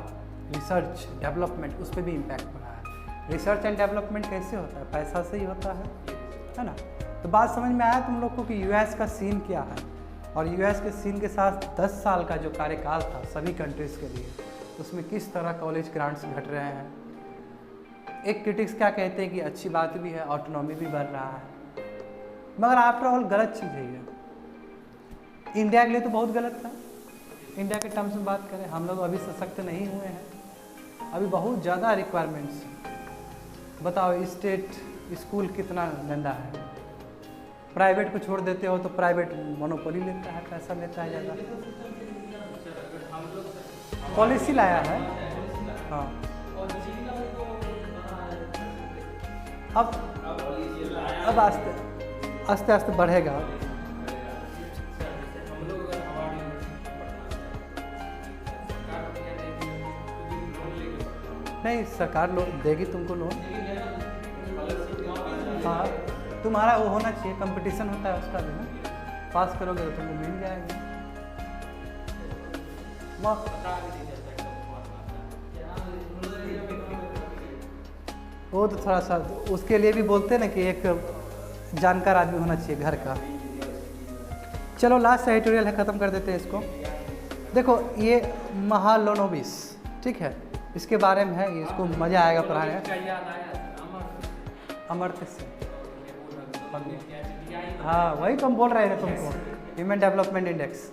रिसर्च डेवलपमेंट, उस पर भी इम्पैक्ट पड़ा है। रिसर्च एंड डेवलपमेंट कैसे होता है? पैसा से ही होता है ना। तो बात समझ में आया तुम लोग को कि US का सीन क्या है, और US के सीन के साथ 10 साल का जो कार्यकाल था सभी कंट्रीज़ के लिए, उसमें किस तरह कॉलेज ग्रांट्स घट रहे हैं। एक क्रिटिक्स क्या कहते हैं कि अच्छी बात भी है, ऑटोनॉमी भी बढ़ रहा है, मगर आफ्टर ऑल गलत चीज़ है ये। इंडिया के लिए तो बहुत गलत था। इंडिया के टर्म्स में बात करें, हम लोग अभी सशक्त नहीं हुए हैं, अभी बहुत ज़्यादा रिक्वायरमेंट्स। बताओ स्टेट स्कूल कितना गंदा है, प्राइवेट को छोड़ देते हो तो प्राइवेट मोनोपोली लेता है, पैसा लेता है ज़्यादा। पॉलिसी लाया है, हाँ। अब आस्ते आस्ते बढ़ेगा। नहीं, सरकार लोन देगी तुमको लोन। हाँ, तुम्हारा वो होना चाहिए, कंपटीशन होता है उसका भी ना, पास करोगे तो तुमको मिल जाएगा। वो तो थोड़ा सा उसके लिए भी बोलते हैं ना कि एक जानकार आदमी होना चाहिए घर का। चलो लास्ट एडिटोरियल है, ख़त्म कर देते हैं इसको। देखो ये महालोनोबिस, ठीक है, इसके बारे में है, इसको मज़ा आएगा पढ़ाने। अमर्त्य सेन, हाँ वही तो हम बोल रहे थे तुमको, ह्यूमन डेवलपमेंट इंडेक्स,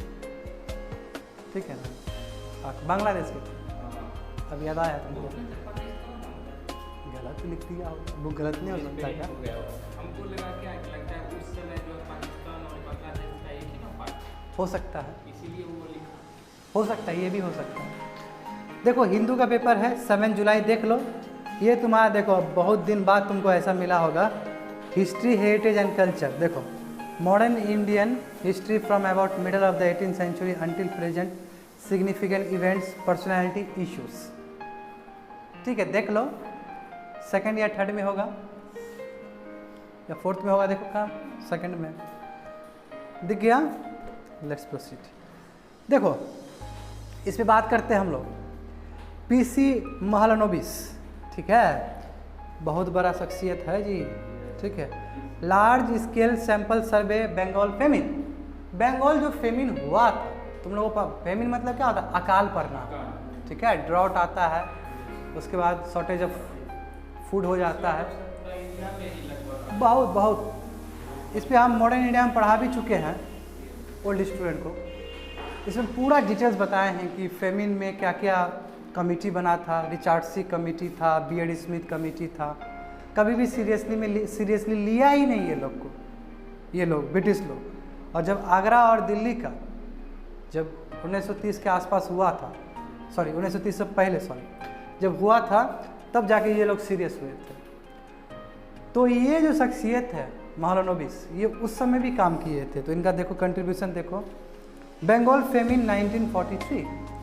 ठीक है ना, बांग्लादेश के। अब याद आया तुमको? गलत लिख दिया, वो गलत नहीं हो सकता क्या? हमको लगा क्या लगता है उस समय जो पाकिस्तान और बांग्लादेश का एक ही ना पार्ट हो सकता है, इसीलिए वो लिखा हो सकता है, ये भी हो सकता है। देखो हिंदू का पेपर है 7 जुलाई, देख लो। ये तुम्हारा देखो बहुत दिन बाद तुमको ऐसा मिला होगा, हिस्ट्री हेरिटेज एंड कल्चर। देखो modern Indian history from about middle of the 18th century until present, significant events, personality issues, ठीक है, देख लो। 2nd या 3rd में होगा या 4th में होगा, देखो कहाँ, 2nd में। दिख गया? Let's proceed. देखो इस पे बात करते हैं हम लोग। पीसी महालनोबिस, ठीक है, बहुत बड़ा शख्सियत है जी, ठीक है। Large scale sample survey Bengal famine. Bengal जो फेमिन हुआ था, तुम लोगों का फेमिन मतलब क्या होता है? अकाल पड़ना, ठीक है, ड्राउट आता है, उसके बाद शॉर्टेज ऑफ फूड हो जाता है, बहुत इस पे हम मॉडर्न इंडिया में पढ़ा भी चुके हैं ओल्ड स्टूडेंट को। इसमें पूरा डिटेल्स बताए हैं कि फेमिन में क्या क्या कमेटी बना था। रिचार्डसी कमेटी था, बी.एड. स्मिथ कमेटी था। कभी भी सीरियसली लिया ही नहीं ये लोग ब्रिटिश लोग। और जब आगरा और दिल्ली का जब 1930 के आसपास हुआ था, 1930 से पहले जब हुआ था, तब जाके ये लोग सीरियस हुए थे। तो ये जो शख्सियत है महालनोबिस, ये उस समय भी काम किए थे। तो इनका देखो कंट्रीब्यूशन देखो। बंगाल फेमिन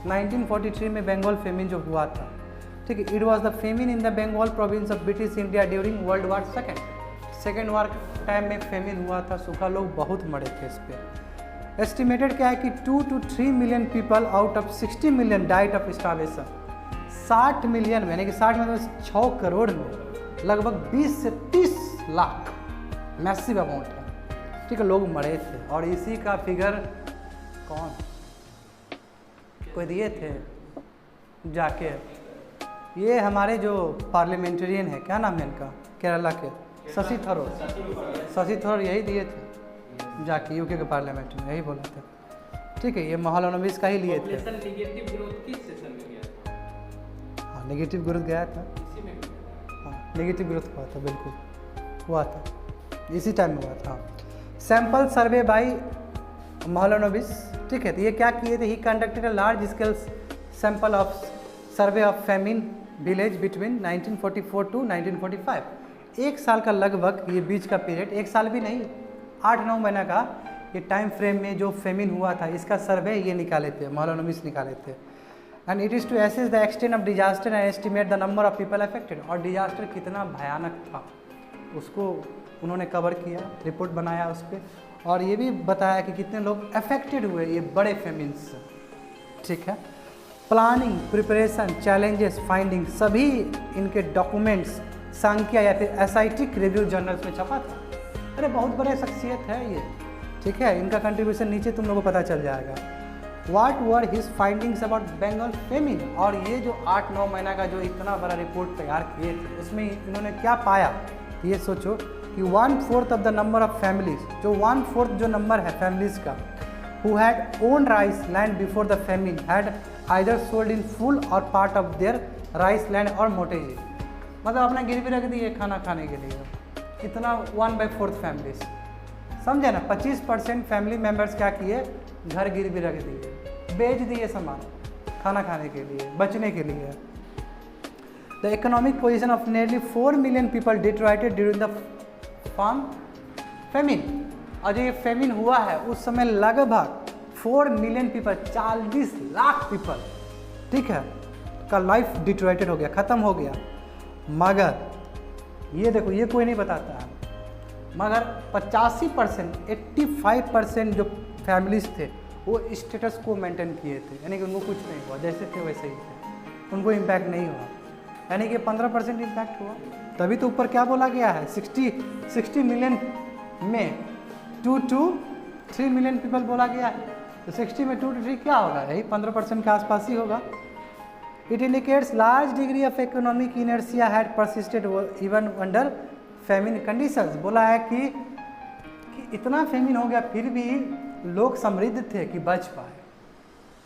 1943 में बंगाल फेमिन जो हुआ था, ठीक है, it was the famine in the Bengal province of British India during world war second war time में फेमिन हुआ था। सूखा, लोग बहुत मरे थे इस पर। एस्टिमेटेड क्या है कि 2 to 3 million people out of 60 million diet of starvation. 60 million में, यानी कि 60 में 6 करोड़ में लगभग 20 से 30 लाख मैसिव अमाउंट है, ठीक है, लोग मरे थे। और इसी का फिगर कौन कोई दिए थे जाके, ये हमारे जो पार्लियामेंटेरियन है, क्या नाम है इनका, केरला के शशि थरूर यही दिए थे जाके यूके के पार्लियामेंट में, यही बोला था, ठीक है। ये महालनोबिस का ही लिए थे। हाँ, नेगेटिव ग्रोथ गया था, हाँ नेगेटिव ग्रोथ हुआ था, बिल्कुल हुआ था, इसी टाइम में हुआ था। सैंपल सर्वे बाई महालनोबिस, ठीक है। तो ये क्या किए थे? He conducted a large scale sample of survey of famine village between 1944 to 1945। एक साल का लगभग ये बीच का पीरियड, एक साल भी नहीं, 8-9 महीना का ये टाइम फ्रेम में जो फेमिन हुआ था, इसका सर्वे ये निकाले थे, महालनोबिस निकाले थे। And it is to assess the extent of disaster and estimate the number of people affected. और डिजास्टर कितना भयानक था उसको उन्होंने कवर किया, रिपोर्ट बनाया उस पर, और ये भी बताया कि कितने लोग अफेक्टेड हुए ये बड़े फेमिन से, ठीक है। प्लानिंग, प्रिपरेशन, चैलेंजेस, फाइंडिंग, सभी इनके डॉक्यूमेंट्स सांख्या या फिर एसआईटिक रिव्यू जर्नल्स में छपा था। अरे बहुत बड़े शख्सियत है ये, ठीक है। इनका कंट्रीब्यूशन नीचे तुम लोगों को पता चल जाएगा। What were his findings about Bengal famine. और ये जो 8-9 महीना का जो इतना बड़ा रिपोर्ट तैयार किए थे, उसमें इन्होंने क्या पाया, ये सोचो कि 1/4 of the number of families, जो 1/4 जो नंबर है फैमिलीज का, who had own rice land before the famine had either sold in full और part of their rice land और मोटेज, मतलब अपना गिरवी रख दिए खाना खाने के लिए। इतना 1/4 फैमिलीज, समझे ना। 25% फैमिली मेम्बर्स क्या किए, घर गिरवी रख दिए, बेच दिए सामान खाना खाने के लिए, बचने के लिए। The economic position of nearly 4 million people deteriorated during the farm famine. और जो ये फेमिन हुआ है उस समय लगभग 4 मिलियन पीपल, 40 लाख पीपल, ठीक है, का लाइफ डिटोरेटेड हो गया, ख़त्म हो गया। मगर ये देखो, ये कोई नहीं बताता है, मगर 85%, 85% जो फैमिलीज थे वो स्टेटस को मेंटेन किए थे, यानी कि उनको कुछ नहीं हुआ, जैसे थे वैसे ही थे, उनको इम्पैक्ट नहीं हुआ, यानी कि 15% इम्पैक्ट हुआ। तभी तो ऊपर क्या बोला गया है, 60 मिलियन में 2 to 3 मिलियन पीपल बोला गया है। तो 60 में 2 to 3 क्या होगा, यही 15% के आसपास ही होगा। It indicates large degree of economic inertia had persisted even under famine conditions. बोला है कि इतना फेमिन हो गया फिर भी लोग समृद्ध थे कि बच पाए,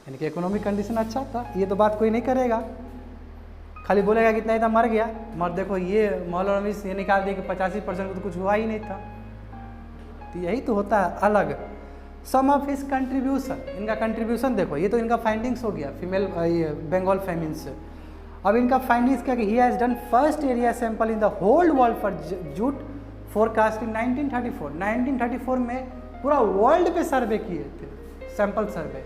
यानी कि इकोनॉमिक कंडीशन अच्छा था। ये तो बात कोई नहीं करेगा, खाली बोलेगा कि इतना इतना मर गया। मगर देखो ये महालनोबिस ये निकाल दिया कि 85% को तो कुछ हुआ ही नहीं था। तो यही तो होता है अलग। सम ऑफ हिज कंट्रीब्यूशन, इनका कंट्रीब्यूशन देखो, ये तो इनका फाइंडिंग्स हो गया फीमेल बंगाल फेमिन से। अब इनका फाइंडिंग्स क्या कि he has done first area sample in the whole world for jute forecasting 1934 में पूरा वर्ल्ड पे सर्वे किए थे, सैंपल सर्वे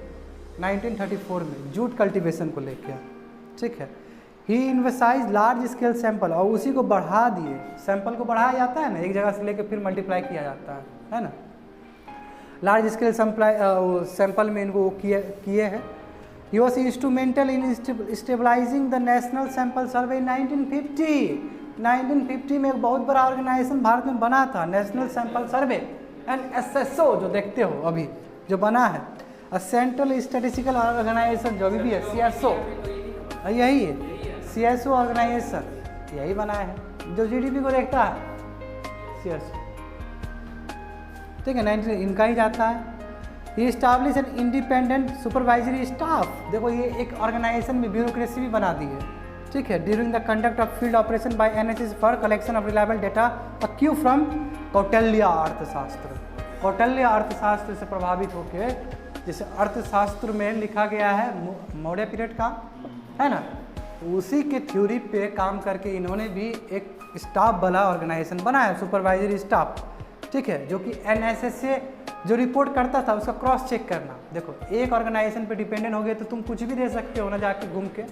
1934 में जूट कल्टीवेशन को लेकर, ठीक है। ही इन्वेसाइज लार्ज स्केल सैंपल, और उसी को बढ़ा दिए, सैंपल को बढ़ाया जाता है ना, एक जगह से लेकर फिर मल्टीप्लाई किया जाता है ना। लार्ज स्केल सैंपल में इनको किए हैं। He was instrumental in stabilising the national sample survey in 1950 में एक बहुत बड़ा ऑर्गेनाइजेशन भारत में बना था, national sample survey and SSO जो देखते हो अभी जो बना है, सेंट्रल स्टैटिस्टिकल ऑर्गेनाइजेशन जो अभी भी है, CSO यही है, CSO ऑर्गेनाइजेशन यही बना है जो GDP को देखता है, CSO, ठीक है, 19 इनका ही जाता है। ये establish an independent supervisory staff, देखो ये एक ऑर्गेनाइजेशन में ब्यूरोक्रेसी भी बना दी है, ठीक है। During the conduct of field operation by NSS for collection of reliable data अक्यू फ्रॉम कौटिल्य अर्थशास्त्र, कौटिल्य अर्थशास्त्र से प्रभावित होकर, जैसे अर्थशास्त्र में लिखा गया है मौर्य पीरियड का, है ना, उसी के थ्योरी पे काम करके इन्होंने भी एक स्टाफ वाला ऑर्गेनाइजेशन बनाया, सुपरवाइजरी स्टाफ, ठीक है, जो कि NSS से जो रिपोर्ट करता था उसका क्रॉस चेक करना। देखो एक ऑर्गेनाइजेशन पे डिपेंडेंट हो गए तो तुम कुछ भी दे सकते हो ना जाके घूम के,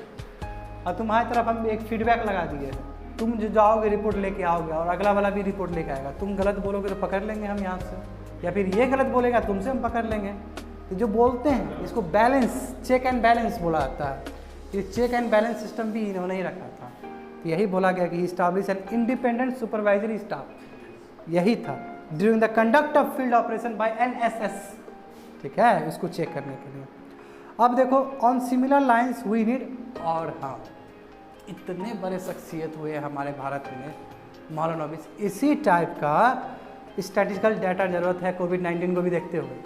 और तुम्हारी तरफ हम एक फीडबैक लगा दिए, तुम जो जाओगे रिपोर्ट लेके आओगे और अगला वाला भी रिपोर्ट लेके आएगा, तुम गलत बोलोगे तो पकड़ लेंगे हम यहाँ से, या फिर ये गलत बोलेगा तुमसे हम पकड़ लेंगे। तो जो बोलते हैं इसको बैलेंस, चेक एंड बैलेंस बोला जाता है, ये चेक एंड बैलेंस सिस्टम भी इन्होंने ही रखा था। तो यही बोला गया कि establish an independent supervisory staff, यही था during the conduct of field operation by NSS, ठीक है, इसको चेक करने के लिए। अब देखो on similar lines we need, और हाँ इतने बड़े शख्सियत हुए हमारे भारत में मौलानबी, इसी टाइप का स्टैटिस्टिकल डाटा जरूरत है कोविड-19 को भी देखते हुए,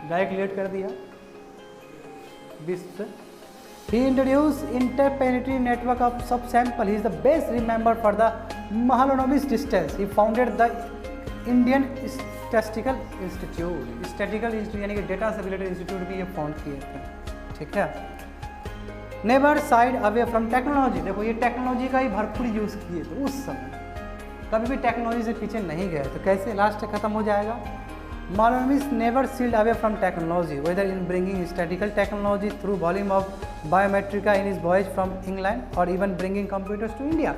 डायरेक्ट रिलेट कर दिया विश्व से। He introduced interplanetary network of subsample. He is the best remembered for the Mahalanobis distance. He founded the Indian Statistical Institute. Statistical Institute यानी कि डेटा से रिलेटेड इंस्टीट्यूट भी ये फाउंड किए थे, ठीक है। Never side away from technology, देखो ये टेक्नोलॉजी का ही भरपूर यूज़ किए थे उस समय, कभी भी टेक्नोलॉजी से पीछे नहीं गए, तो कैसे लास्ट तक खत्म हो जाएगा। Mahalanobis never shield away from technology, whether in bringing statistical technology through volume of Biometrica in his voyage from England or even bringing computers to India.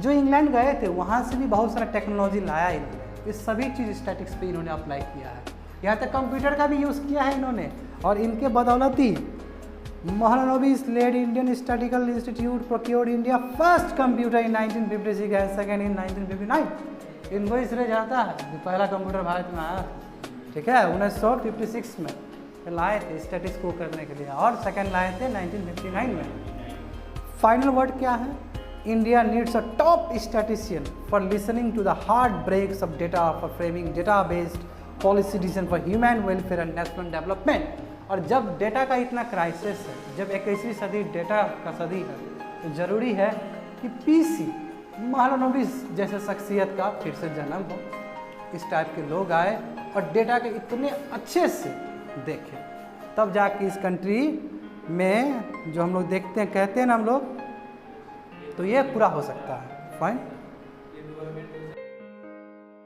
जो इंग्लैंड गए थे वहाँ से भी बहुत सारा टेक्नोलॉजी लाया इन्होंने, ये सभी चीज़ स्टैटिक्स पे इन्होंने अप्लाई किया है, यहाँ तक कंप्यूटर का भी यूज़ किया है इन्होंने, और इनके बदौलत ही Mahalanobis led Indian Statistical Institute procured India first computer in 1956 and second in 1959. इनको ही श्रेय जाता है, पहला कंप्यूटर भारत में आया, ठीक है, 1956 में लाए थे स्टैटिस्टिक्स को करने के लिए, और सेकंड लाए थे 1959 में। फाइनल वर्ड क्या है, India needs a top statistician for listening to the hard breaks of data for framing data based policy decision for human welfare and national development. और जब डेटा का इतना क्राइसिस है, जब 21वीं सदी डेटा का सदी है, तो ज़रूरी है कि PC महालनोबिस जैसे शख्सियत का फिर से जन्म हो, इस टाइप के लोग आए और डेटा के इतने अच्छे से देखें, तब जाके इस कंट्री में जो हम लोग देखते हैं, कहते हैं ना हम लोग, तो ये पूरा हो सकता है। फाइन।